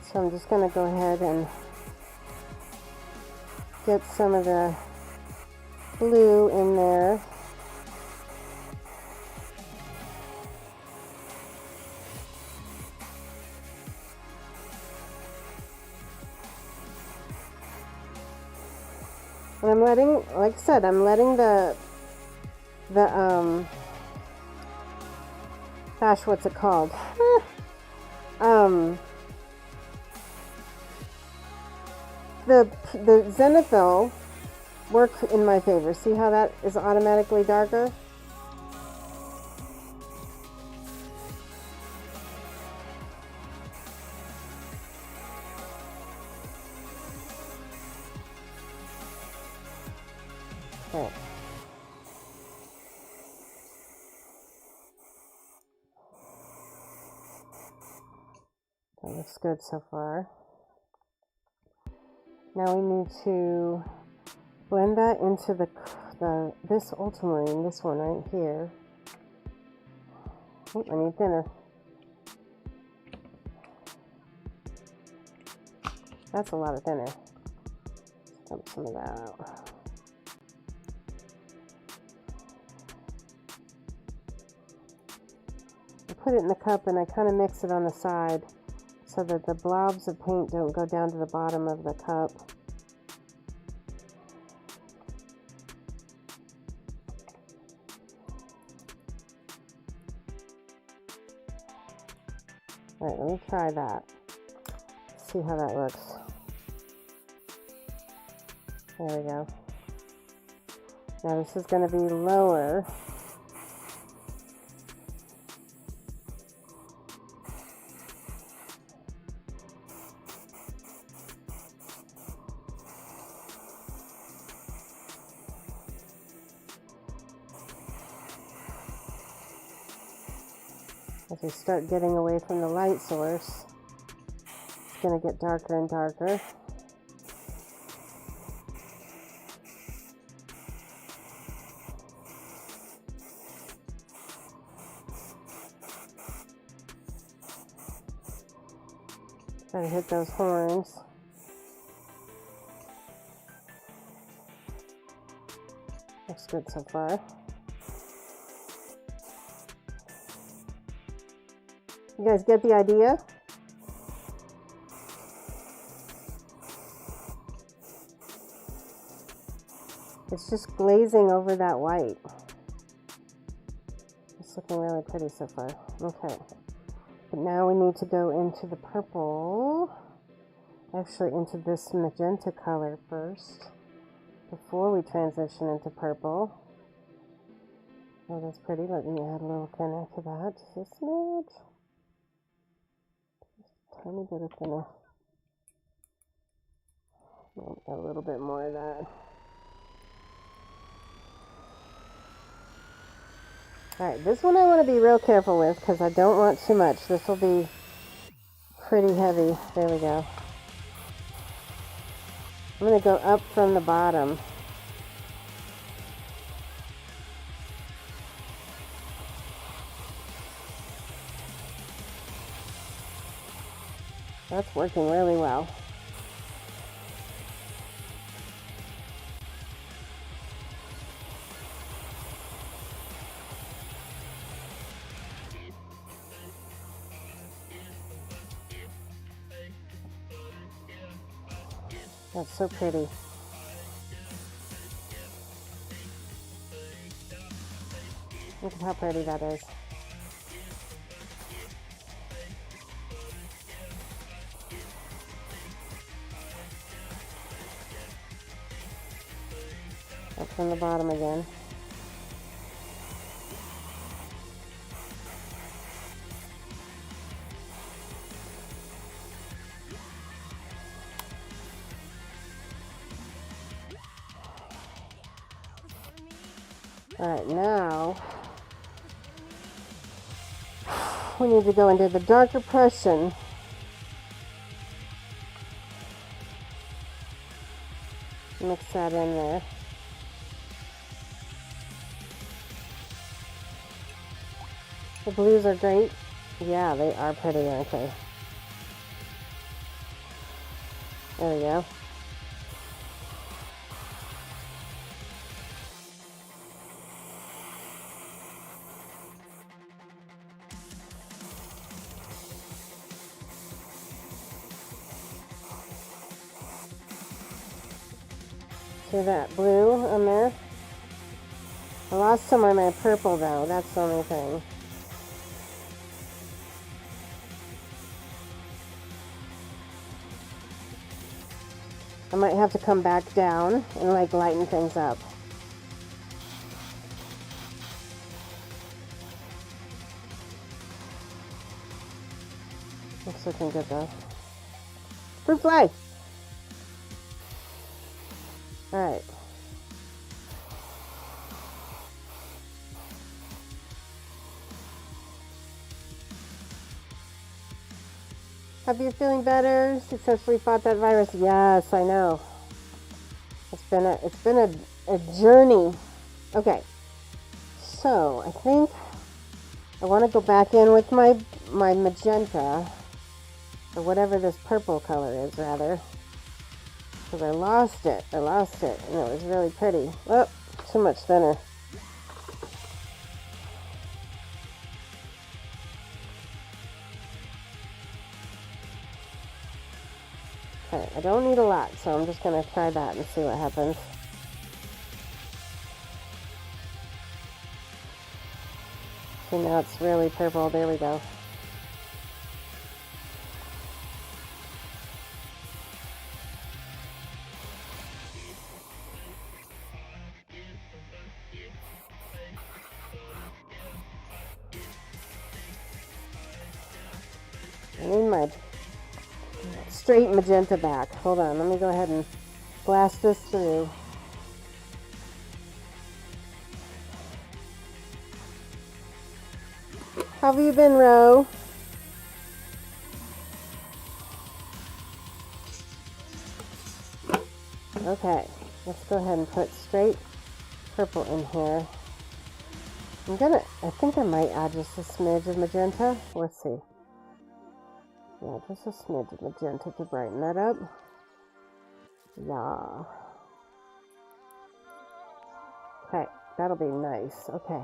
So I'm just going to go ahead and get some of the blue in there. And I'm letting, like I said, I'm letting gosh, what's it called? The zenithal work in my favor. See how that is automatically darker? Okay. That looks good so far. Now we need to blend that into this ultramarine, this one right here. Oh, I need thinner. That's a lot of thinner. Let's dump some of that out. I put it in the cup and I kind of mix it on the side, so that the blobs of paint don't go down to the bottom of the cup. Alright, let me try that. See how that looks. There we go. Now this is going to be lower. As we start getting away from the light source, it's going to get darker and darker. Try to hit those horns. Looks good so far. You guys get the idea? It's just glazing over that white. It's looking really pretty so far. Okay. But now we need to go into the purple. Actually, into this magenta color first, before we transition into purple. Oh, that's pretty. Let me add a little thinner to that. Just a smidge. Just a tiny bit of thinner. A little bit more of that. Alright, this one I want to be real careful with because I don't want too much. This will be pretty heavy. There we go. I'm going to go up from the bottom. That's working really well. That's so pretty. Look at how pretty that is. Up from the bottom again. Alright, now we need to go into the darker Prussian. Mix that in there. The blues are great. Yeah, they are pretty, aren't they? There we go. See that blue on there? I lost some of my purple though, that's the only thing. I might have to come back down and like lighten things up. Looks looking good though. Fruit fly! Alright. Hope you're feeling better. Successfully fought that virus. Yes, I know. It's been a journey. Okay. So I think I want to go back in with my magenta, or whatever this purple color is, rather. Because I lost it, and it was really pretty. Oh, too much thinner. Okay, I don't need a lot, so I'm just going to try that and see what happens. See, now it's really purple. There we go. I need my straight magenta back. Hold on, let me go ahead and blast this through. How have you been, Ro? Okay, let's go ahead and put straight purple in here. I think I might add just a smidge of magenta. Let's see. Yeah, just a smidge of magenta to brighten that up. Yeah. Okay, that'll be nice. Okay.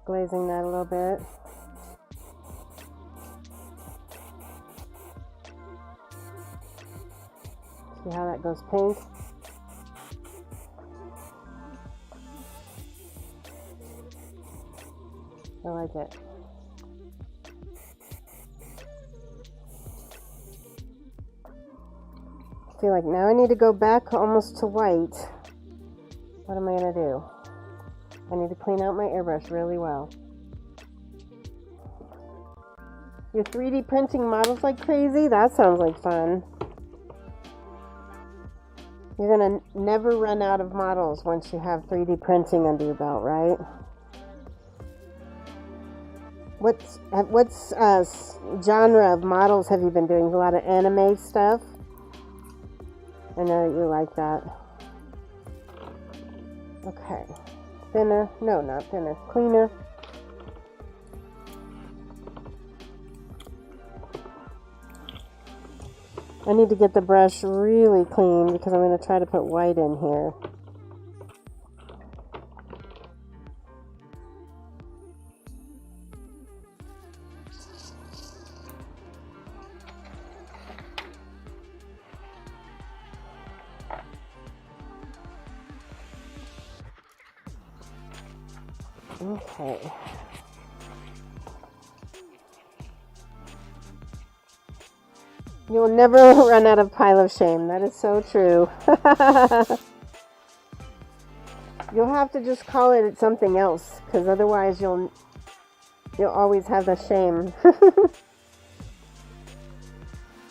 Glazing that a little bit. See how that goes pink? I like it. I feel like now I need to go back almost to white. What am I going to do? I need to clean out my airbrush really well. You're 3D printing models like crazy? That sounds like fun. You're going to never run out of models once you have 3D printing under your belt, right? What's genre of models have you been doing? A lot of anime stuff? I know that you like that. Okay. Thinner. No, not thinner. Cleaner. I need to get the brush really clean because I'm going to try to put white in here. Okay. You'll never run out of pile of shame. That is so true. You'll have to just call it something else, because otherwise you'll always have the shame.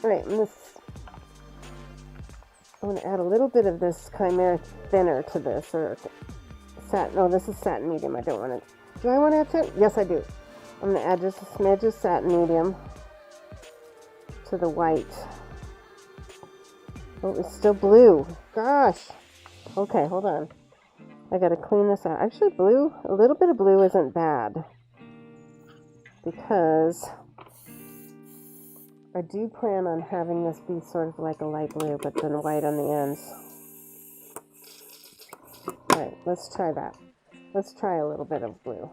Alright, I'm going to add a little bit of this Chimera thinner to this, or satin. No, this is satin medium. I don't want it. Do I want to add satin? Yes, I do. I'm going to add just a smidge of satin medium to the white. Oh, it's still blue. Gosh. Okay, hold on. I got to clean this out. Actually, blue, a little bit of blue isn't bad, because I do plan on having this be sort of like a light blue, but then white on the ends. Alright, let's try that. Let's try a little bit of blue.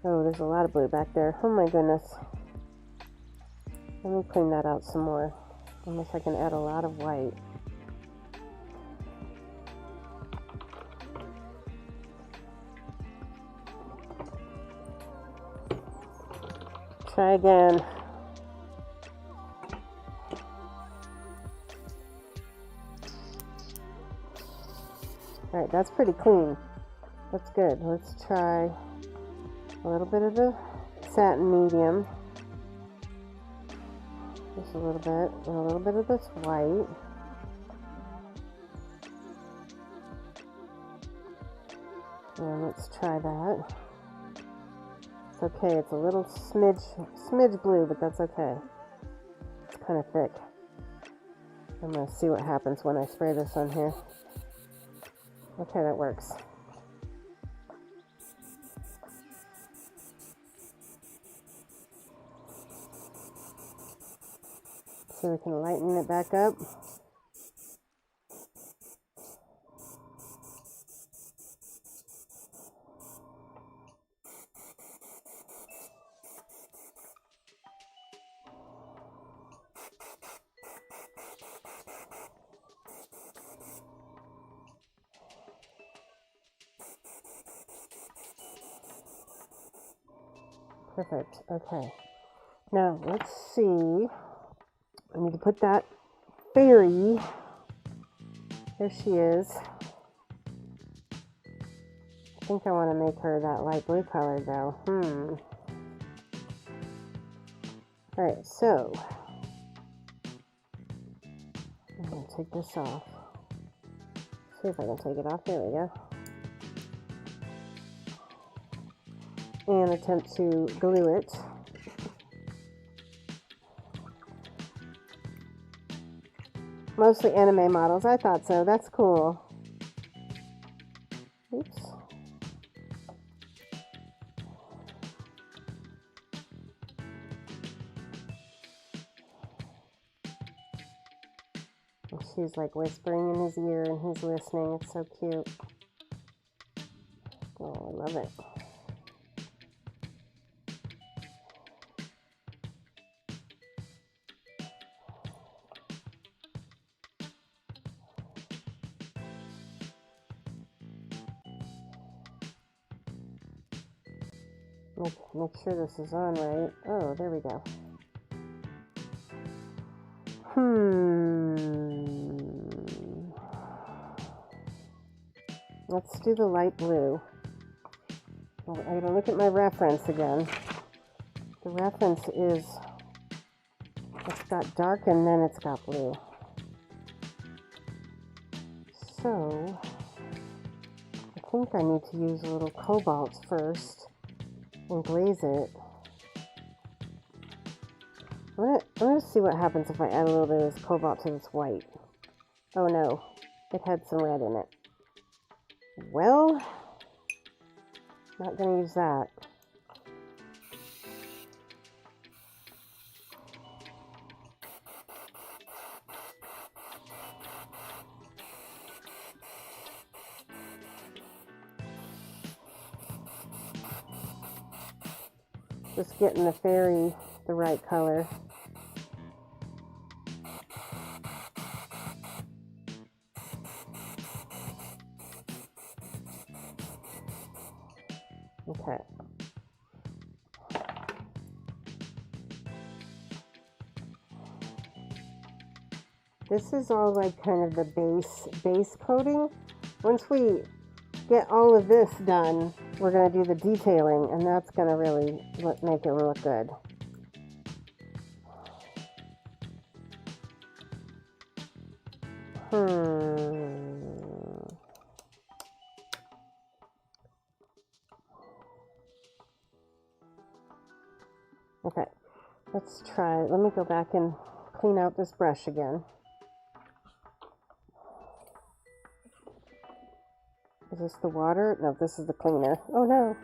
Oh, there's a lot of blue back there. Oh my goodness. Let me clean that out some more. Unless I can add a lot of white. Try again. Alright, that's pretty clean. That's good. Let's try a little bit of the satin medium. Just a little bit. And a little bit of this white. And let's try that. It's okay. It's a little smidge blue, but that's okay. It's kind of thick. I'm going to see what happens when I spray this on here. Okay, that works. So we can lighten it back up. Perfect. Okay. Now, let's see. I need to put that fairy. There she is. I think I want to make her that light blue color, though. Alright, so I'm going to take this off. See if I can take it off. There we go. And attempt to glue it. Mostly anime models. I thought so. That's cool. Oops. And she's like whispering in his ear and he's listening. It's so cute. Oh, I love it. Make sure this is on right. Oh, there we go. Let's do the light blue. I gotta look at my reference again. The reference is, it's got dark and then it's got blue. So, I think I need to use a little cobalt first and glaze it. I'm gonna see what happens if I add a little bit of this cobalt to this white. Oh no, it had some red in it. Well, not gonna use that. Just getting the fairy the right color. Okay. This is all like kind of the base coating. Once we get all of this done, we're going to do the detailing, and that's going to really make it look good. Okay, let's try. Let me go back and clean out this brush again. Is this the water? No, this is the cleaner. Oh no.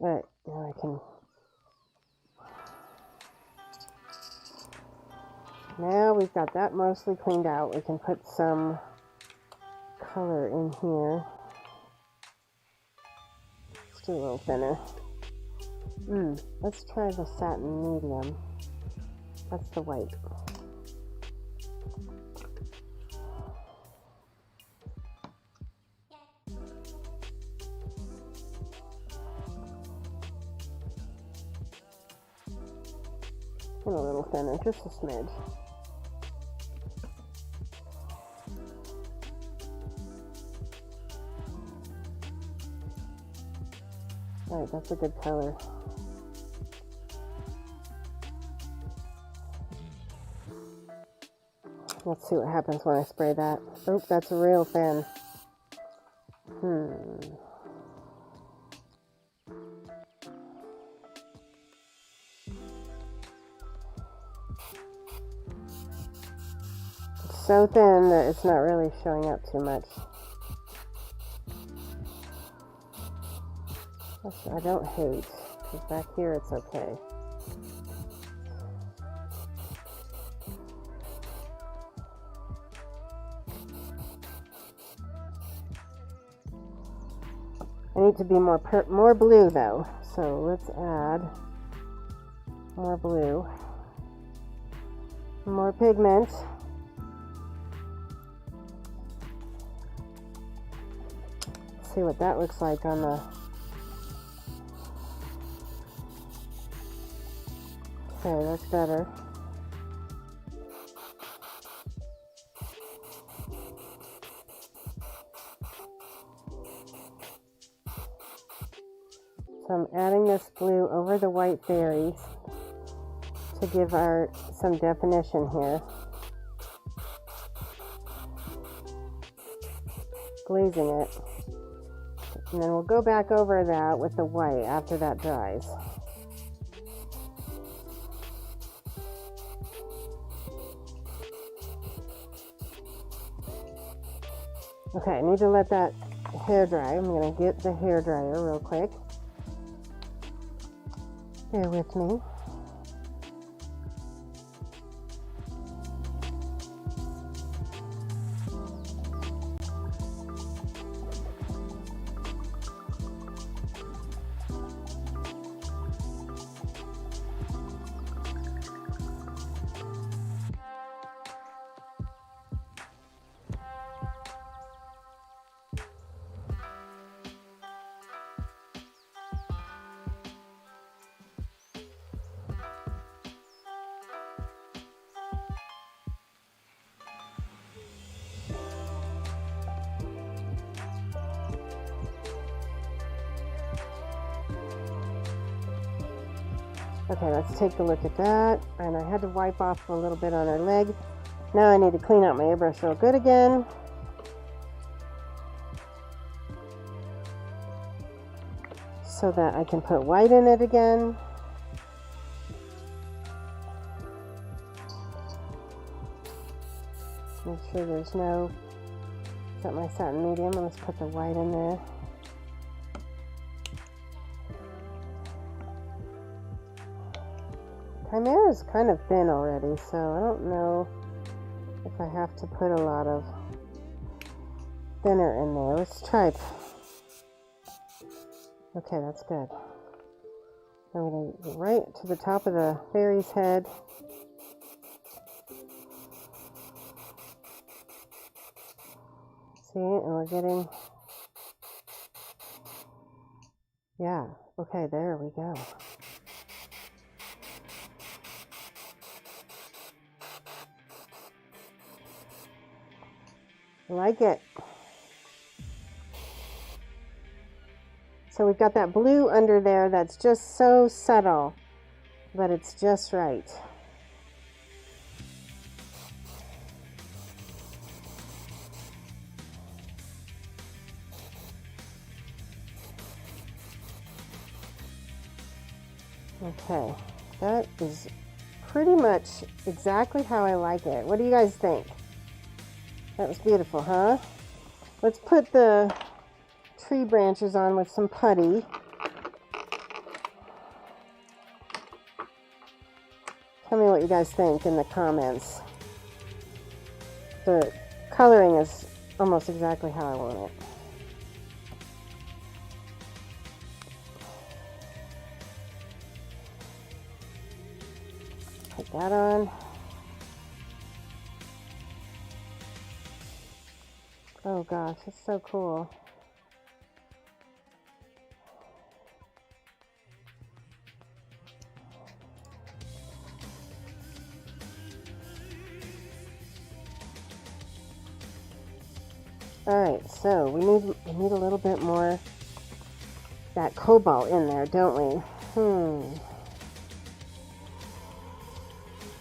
Alright, now I can... Now we've got that mostly cleaned out. We can put some color in here. Let's do a little thinner. Let's try the satin medium. That's the white. And a little thinner, just a smidge. Alright, that's a good color. Let's see what happens when I spray that. Oh, that's real thin. It's so thin that it's not really showing up too much. Which I don't hate, because back here it's okay. I need to be more blue though, so let's add more blue, more pigment. Let's see what that looks like on the... Okay, that's better. So I'm adding this blue over the white berries to give some definition here. Glazing it. And then we'll go back over that with the white after that dries. Okay, I need to let that hair dry. I'm going to get the hair dryer real quick. Bear with me. Okay, let's take a look at that. And I had to wipe off a little bit on her leg. Now I need to clean out my airbrush real good again. So that I can put white in it again. Make sure there's no... Is that my satin medium? Let's put the white in there. Chimera is kind of thin already, so I don't know if I have to put a lot of thinner in there. Let's try it. Okay, that's good. I'm going to go right to the top of the fairy's head. See, and we're getting... Yeah, okay, there we go. I like it. So we've got that blue under there that's just so subtle, but it's just right. Okay, that is pretty much exactly how I like it. What do you guys think? That was beautiful, huh? Let's put the tree branches on with some putty. Tell me what you guys think in the comments. The coloring is almost exactly how I want it. Put that on. Oh gosh, it's so cool. Alright, so we need a little bit more that cobalt in there, don't we?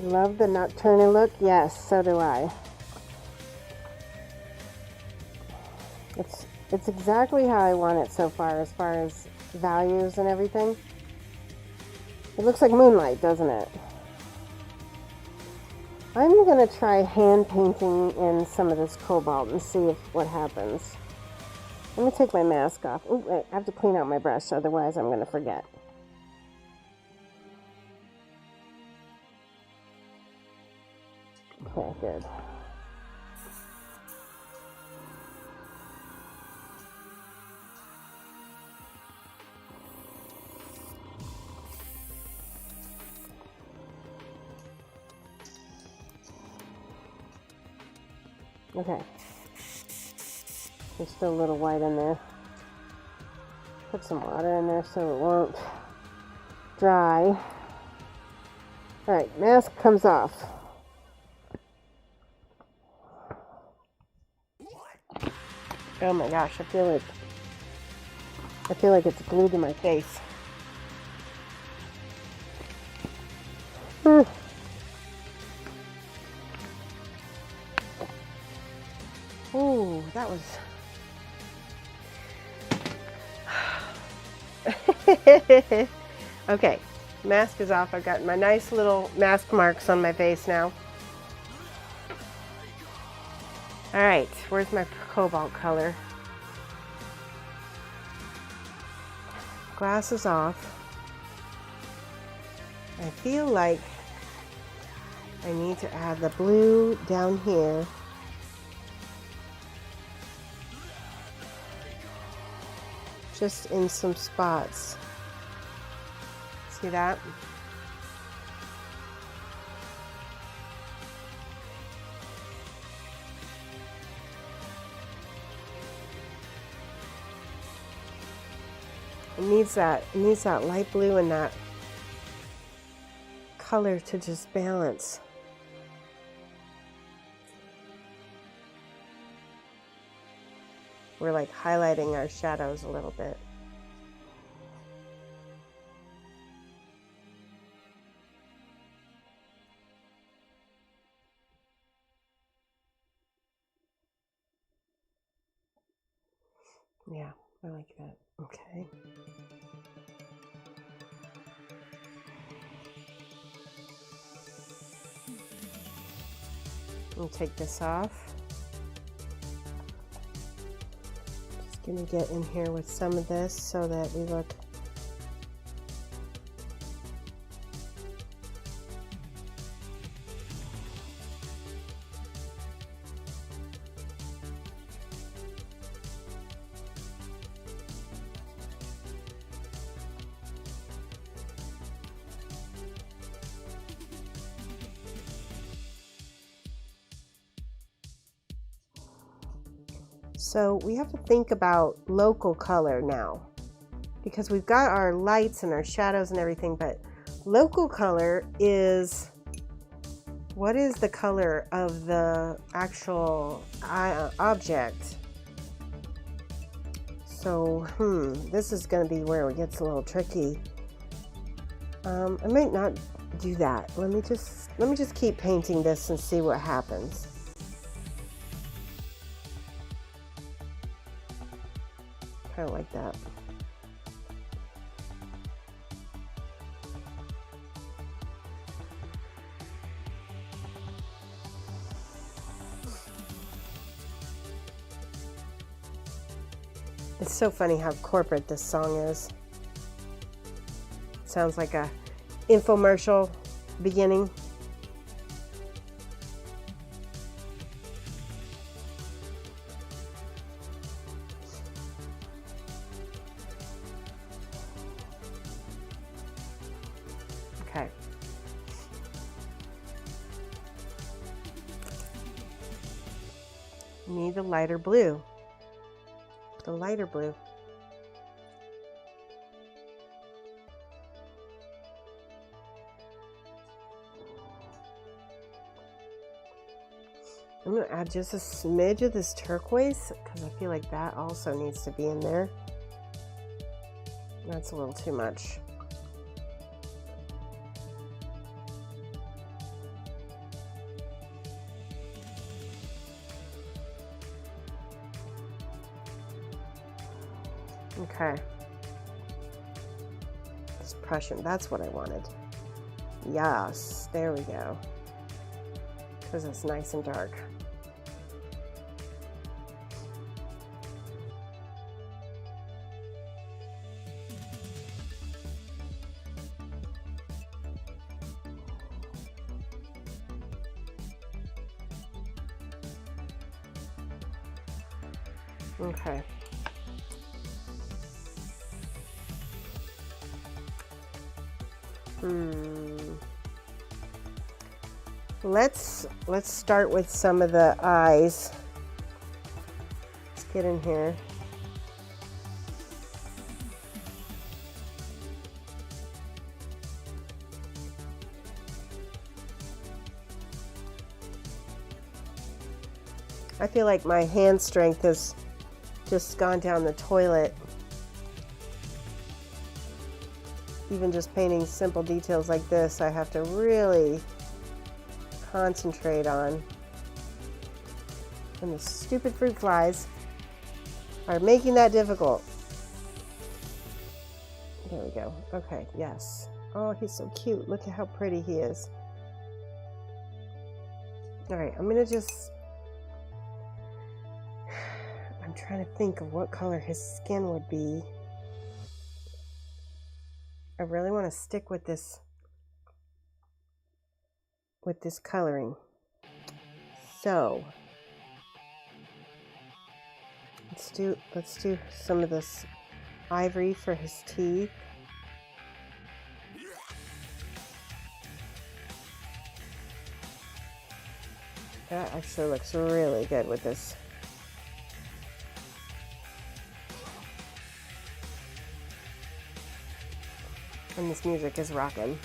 Love the nocturnal look? Yes, so do I. It's exactly how I want it so far as values and everything. It looks like moonlight, doesn't it? I'm going to try hand painting in some of this cobalt and see what happens. Let me take my mask off. Ooh, I have to clean out my brush, otherwise I'm going to forget. Okay, good. Okay, there's still a little white in there. Put some water in there so it won't dry. Alright, mask comes off. Oh my gosh, I feel like it's glued to my face. Ooh, that was... Okay, mask is off. I've got my nice little mask marks on my face now. All right, where's my cobalt color? Glasses off. I feel like I need to add the blue down here. Just in some spots. See that? It needs that light blue and that color to just balance. We're like highlighting our shadows a little bit. Yeah, I like that. Okay. We'll take this off. Just gonna get in here with some of this so that we look So we have to think about local color now, because we've got our lights and our shadows and everything, but local color is, what is the color of the actual object? So, this is going to be where it gets a little tricky. I might not do that. Let me just keep painting this and see what happens. Kind of like that. It's so funny how corporate this song is. It sounds like a infomercial beginning. Okay. Need the lighter blue. The lighter blue. I'm going to add just a smidge of this turquoise because I feel like that also needs to be in there. That's a little too much. Okay. It's Prussian. That's what I wanted. Yes. There we go. Because it's nice and dark. Okay. Let's start with some of the eyes. Let's get in here. I feel like my hand strength has just gone down the toilet. Even just painting simple details like this, I have to really concentrate on. And the stupid fruit flies are making that difficult. There we go. Okay, yes. Oh, he's so cute. Look at how pretty he is. All right, I'm gonna just... I'm trying to think of what color his skin would be. I really want to stick with this coloring. So let's do some of this ivory for his teeth. That actually looks really good with this. And this music is rocking.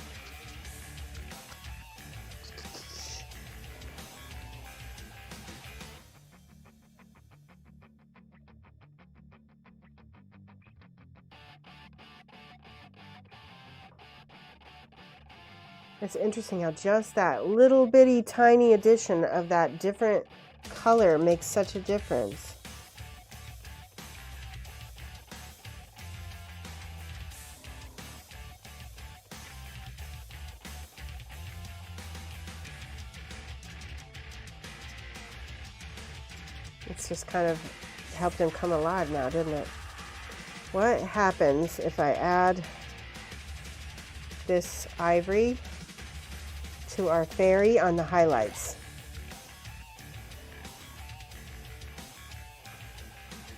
It's interesting how just that little bitty tiny addition of that different color makes such a difference. It's just kind of helped him come alive now, didn't it? What happens if I add this ivory to our fairy on the highlights?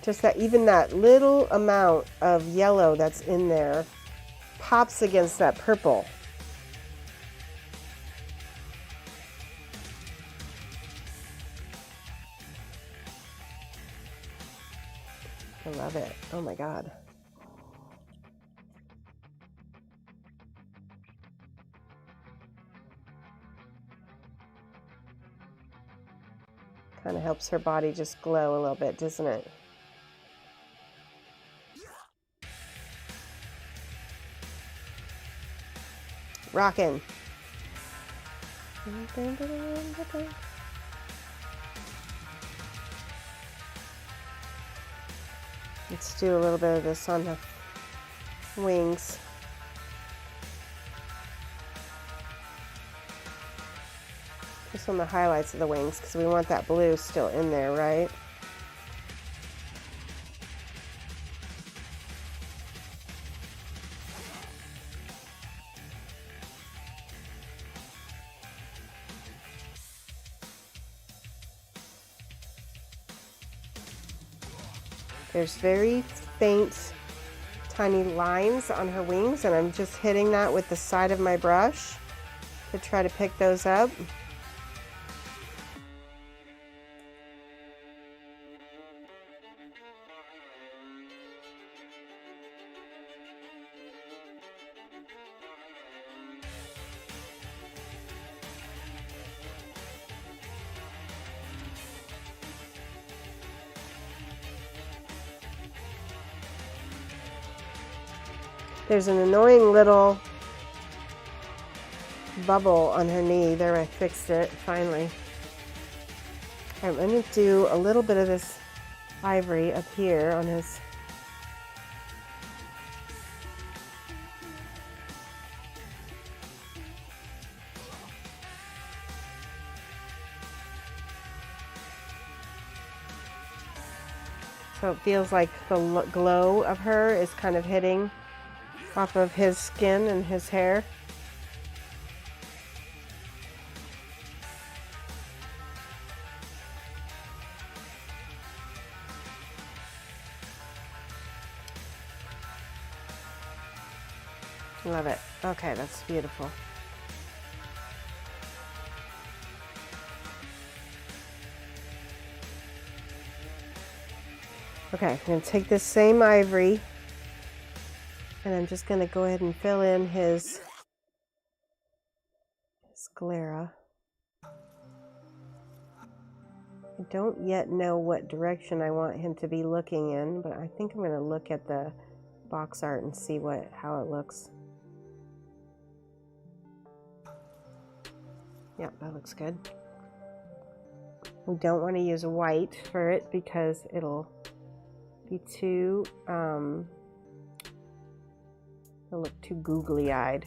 Just that, even that little amount of yellow that's in there pops against that purple. I love it. Oh my God. Kind of helps her body just glow a little bit, doesn't it? Rockin'. Let's do a little bit of this on the wings. Just on the highlights of the wings, because we want that blue still in there, right? There's very faint, tiny lines on her wings, and I'm just hitting that with the side of my brush to try to pick those up. There's an annoying little bubble on her knee. There, I fixed it, finally. I'm going to do a little bit of this ivory up here on his... So it feels like the glow of her is kind of hitting off of his skin and his hair. Love it. Okay, that's beautiful. Okay, I'm going to take this same ivory and I'm just going to go ahead and fill in his sclera. I don't yet know what direction I want him to be looking in, but I think I'm going to look at the box art and see how it looks. Yeah, that looks good. We don't want to use white for it because it'll be too, it'll look too googly-eyed.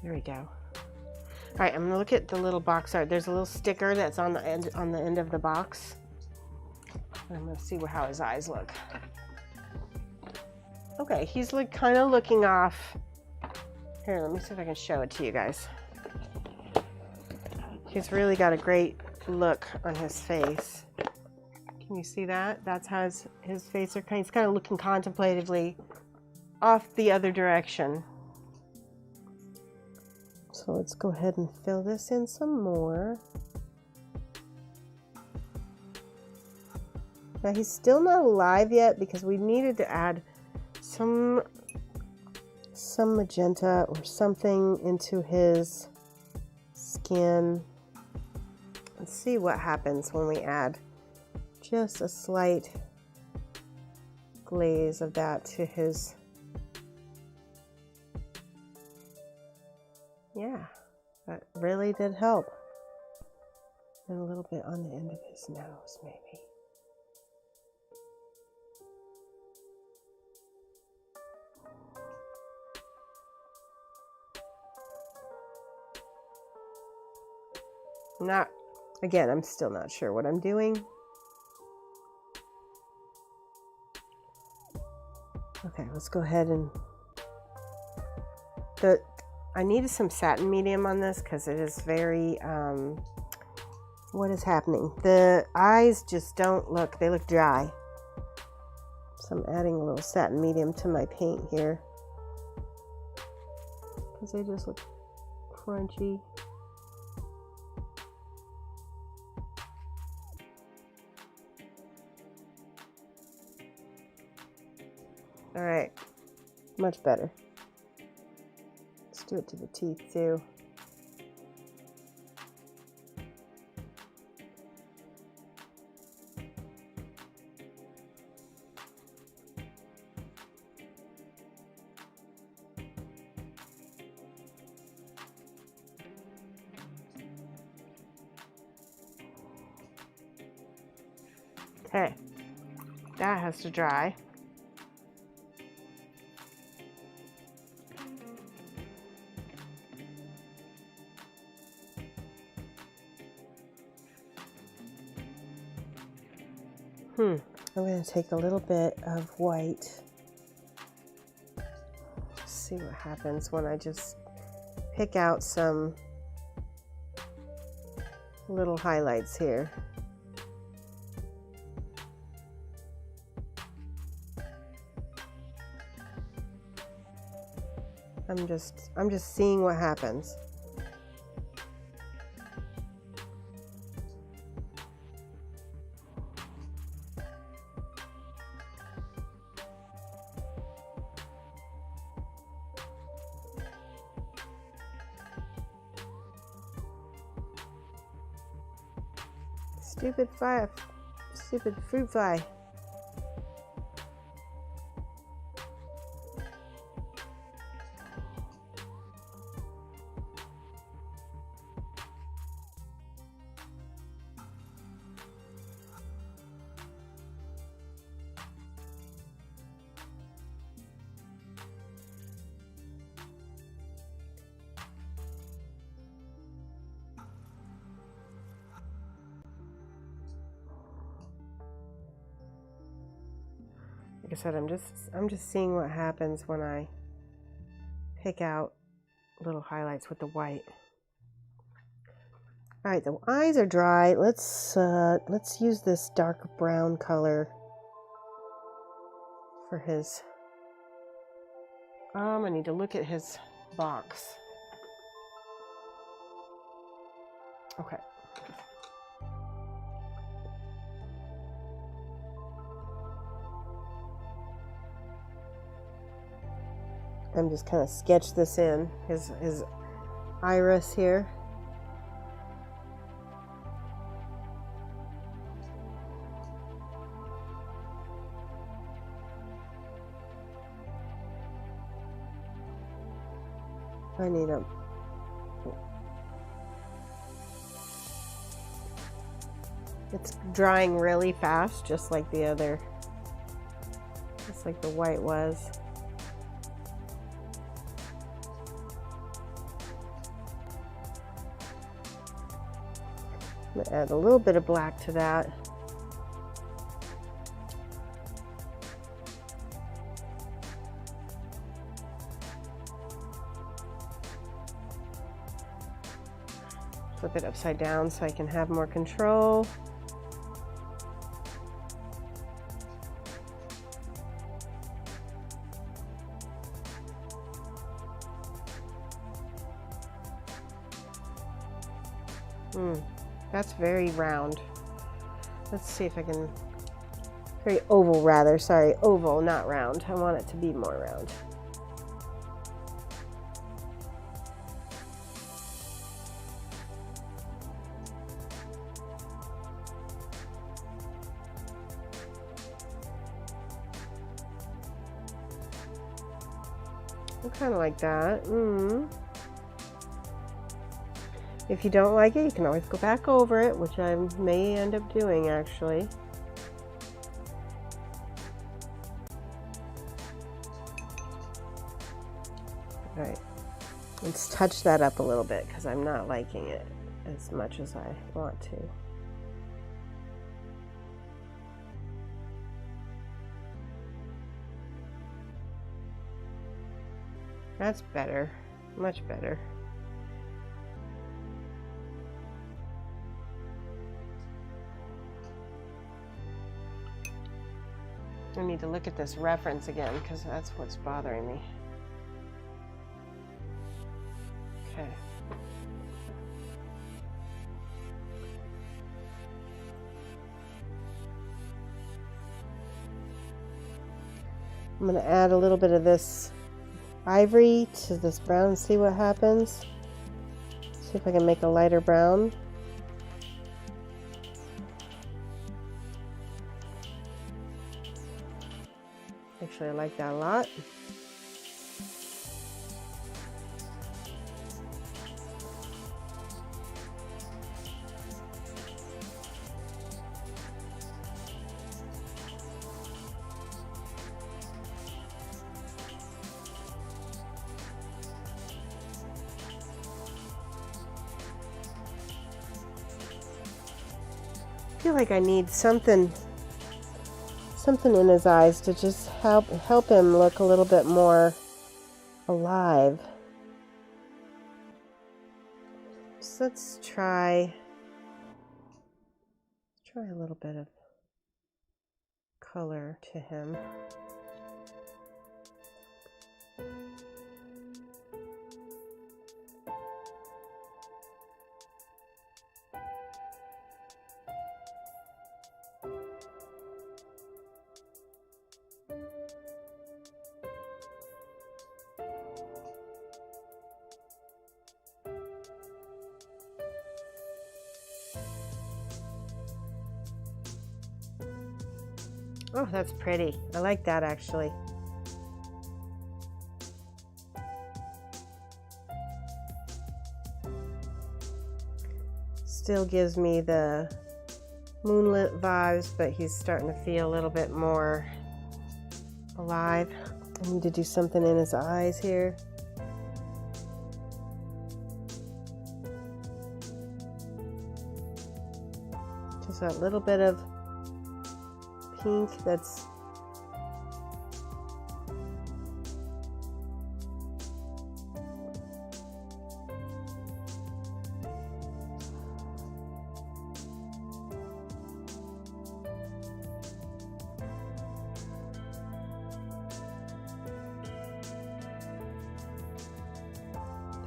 There we go. All right, I'm gonna look at the little box art. There's a little sticker that's on the end of the box. And I'm gonna see how his eyes look. Okay, he's like kind of looking off. Here, let me see if I can show it to you guys. He's really got a great look on his face. Can you see that? That's how his face are he's kind of looking contemplatively off the other direction. So let's go ahead and fill this in some more. Now he's still not alive yet because we needed to add some magenta or something into his skin. Let's see what happens when we add just a slight glaze of that to his. Yeah, that really did help. And a little bit on the end of his nose, maybe. Again, I'm still not sure what I'm doing. Okay, let's go ahead and I needed some satin medium on this because it is very, what is happening? The eyes just don't look, they look dry. So I'm adding a little satin medium to my paint here because they just look crunchy. All right, much better. Let's do it to the teeth too. Okay, that has to dry. I'm going to take a little bit of white. See what happens when I just pick out some little highlights here. I'm just seeing what happens. Stupid fruit fly. Like I said, I'm just seeing what happens when I pick out little highlights with the white. All right, the eyes are dry. Let's use this dark brown color for his. I need to look at his box. Okay. I'm just kind of sketch this in, his iris here. I need a It's drying really fast, just like the other, just like the white was. I'm gonna add a little bit of black to that. Flip it upside down so I can have more control. That's very round. Let's see if I can, very oval rather, sorry, oval, not round. I want it to be more round. I kind of like that. If you don't like it, you can always go back over it, which I may end up doing actually. All right, let's touch that up a little bit because I'm not liking it as much as I want to. That's better, much better. I need to look at this reference again because that's what's bothering me. Okay. I'm going to add a little bit of this ivory to this brown and see what happens. See if I can make a lighter brown. Actually, I like that a lot. I feel like I need something in his eyes to just help him look a little bit more alive. So let's try a little bit of color to him. Oh, that's pretty. I like that actually. Still gives me the moonlit vibes, but he's starting to feel a little bit more alive. I need to do something in his eyes here. Just that little bit of pink that's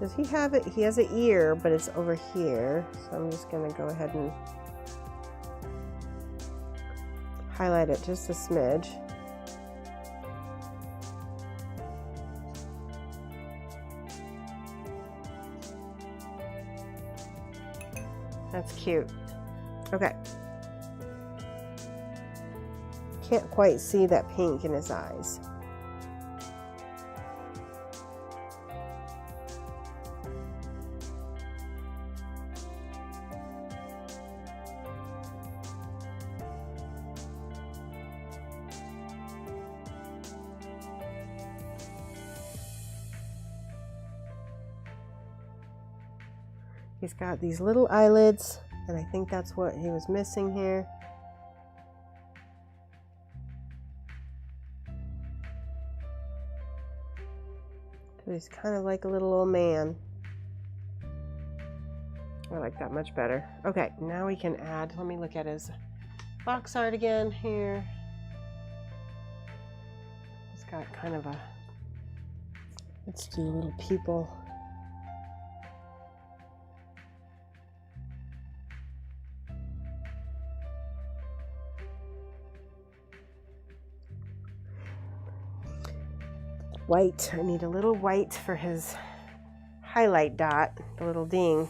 does he have it? He has an ear, but it's over here. So I'm just going to go ahead and highlight it just a smidge. That's cute. Okay. Can't quite see that pink in his eyes. He's got these little eyelids, and I think that's what he was missing here. He's kind of like a little old man. I like that much better. Okay, now we can add, let me look at his box art again here. He's got kind of a, let's do a little pupil. White. I need a little white for his highlight dot, the little ding.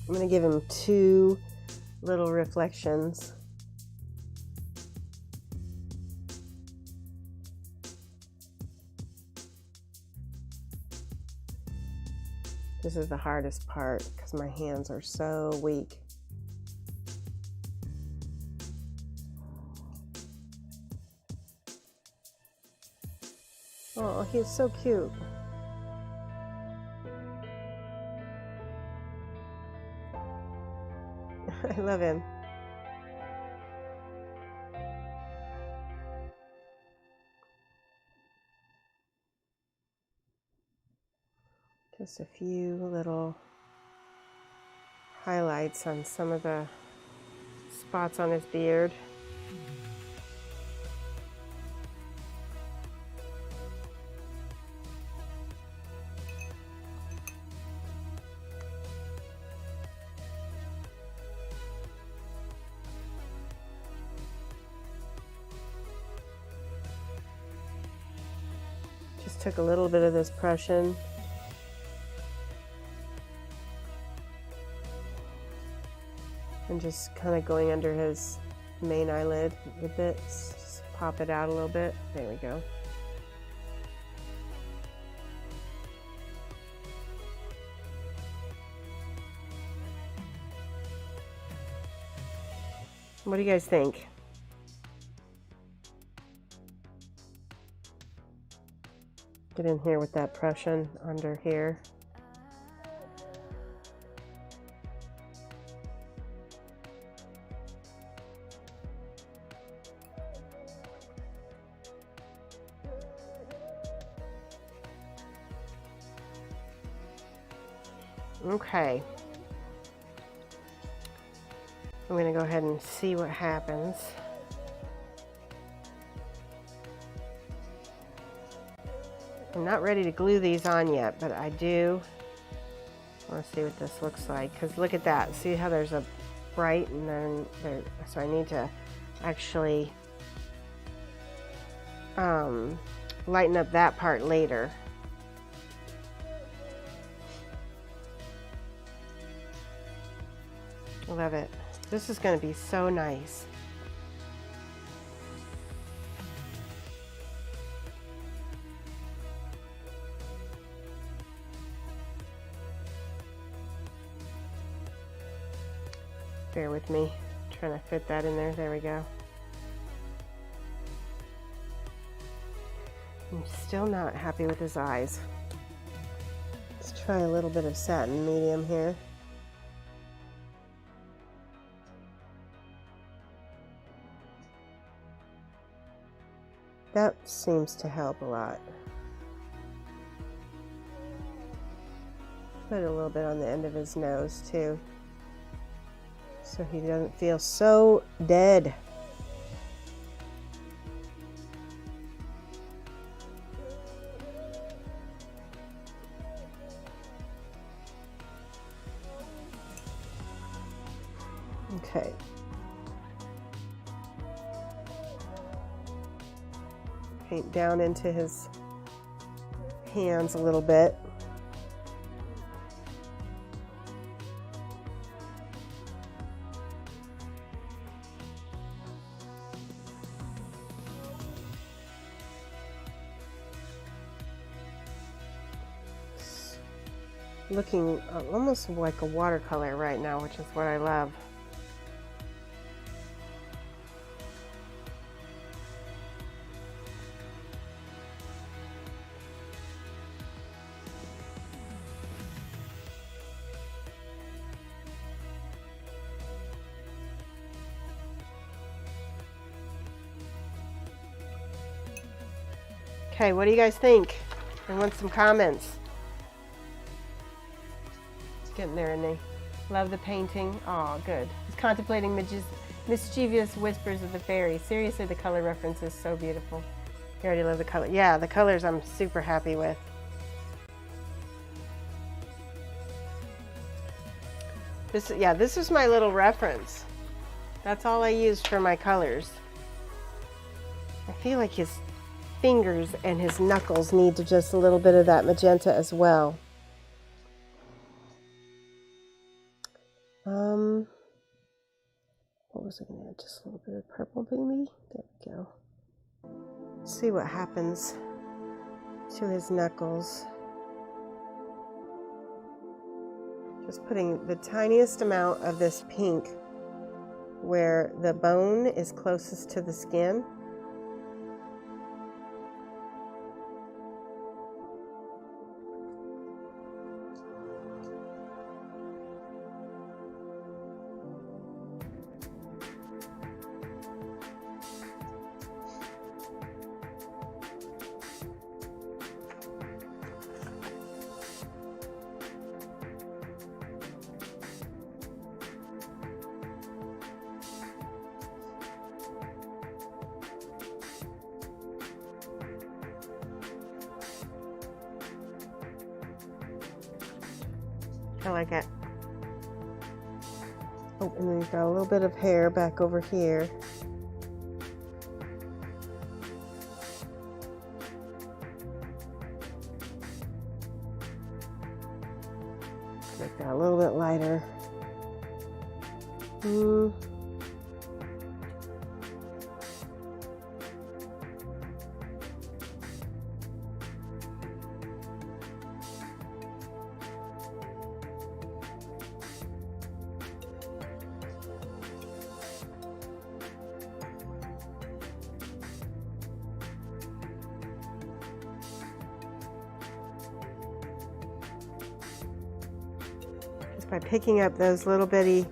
I'm going to give him 2 little reflections. This is the hardest part because my hands are so weak. Oh, he's so cute. I love him. Just a few little highlights on some of the spots on his beard. Just took a little bit of this Prussian. And just kind of going under his main eyelid with it. Just pop it out a little bit. There we go. What do you guys think? Get in here with that Prussian under here. Okay. I'm going to go ahead and see what happens. I'm not ready to glue these on yet, but I do want to see what this looks like. Because look at that. See how there's a bright and then there, so I need to actually lighten up that part later. Love it. This is going to be so nice. Bear with me. Trying to fit that in there. There we go. I'm still not happy with his eyes. Let's try a little bit of satin medium here. That seems to help a lot. Put a little bit on the end of his nose too, so he doesn't feel so dead. Okay. Paint down into his hands a little bit. Looking almost like a watercolor right now, which is what I love. Okay, what do you guys think? I want some comments. It's getting there, isn't he? Love the painting. Oh, good. He's contemplating mischievous whispers of the fairy. Seriously, the color reference is so beautiful. You already love the color. Yeah, the colors I'm super happy with. This is my little reference. That's all I used for my colors. I feel like his fingers and his knuckles need to just a little bit of that magenta as well. What was I going to add? Just a little bit of purple, maybe? There we go. See what happens to his knuckles. Just putting the tiniest amount of this pink where the bone is closest to the skin. I like it. Oh, and then we've got a little bit of hair back over here. Make that a little bit lighter. By picking up those little bitty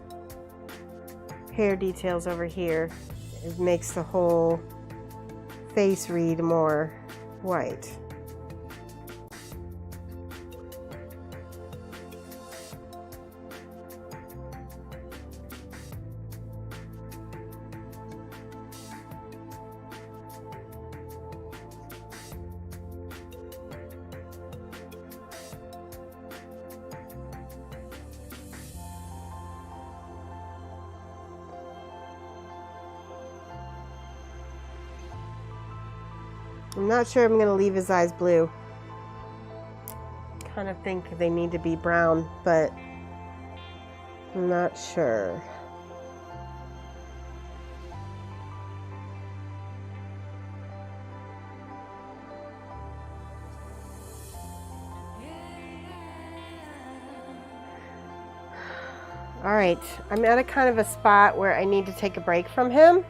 hair details over here, it makes the whole face read more white. I'm not sure I'm going to leave his eyes blue. Kind of think they need to be brown, but I'm not sure. All right, I'm at a kind of a spot where I need to take a break from him.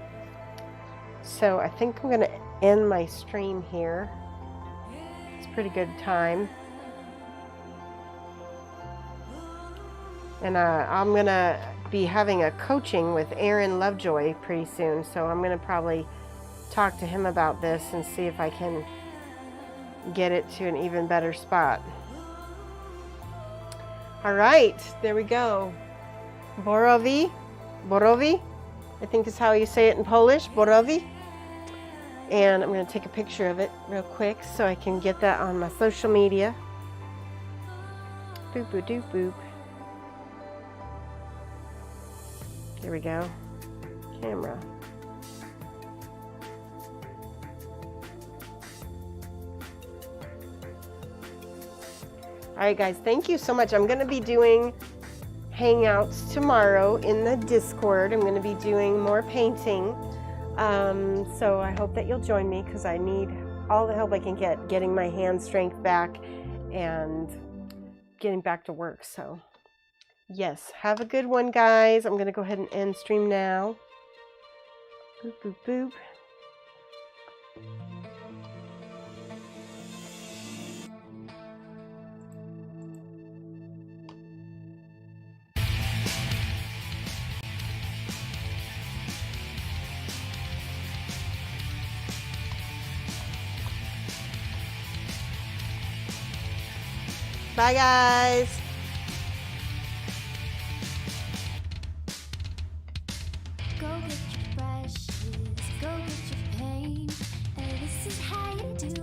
So I think I'm going to end my stream here. It's a pretty good time. And I'm going to be having a coaching with Aaron Lovejoy pretty soon. So I'm going to probably talk to him about this and see if I can get it to an even better spot. All right, there we go. Borowy, I think is how you say it in Polish, Borowy. And I'm going to take a picture of it real quick so I can get that on my social media. Boop, boop, doop, boop. There we go. Camera. All right, guys, thank you so much. I'm going to be doing hangouts tomorrow in the Discord. I'm going to be doing more painting. So I hope that you'll join me because I need all the help I can get getting my hand strength back and getting back to work. So yes, have a good one, guys. I'm going to go ahead and end stream now. Boop, boop, boop. Bye, guys. Go get your brushes, go get your paint. This is how you do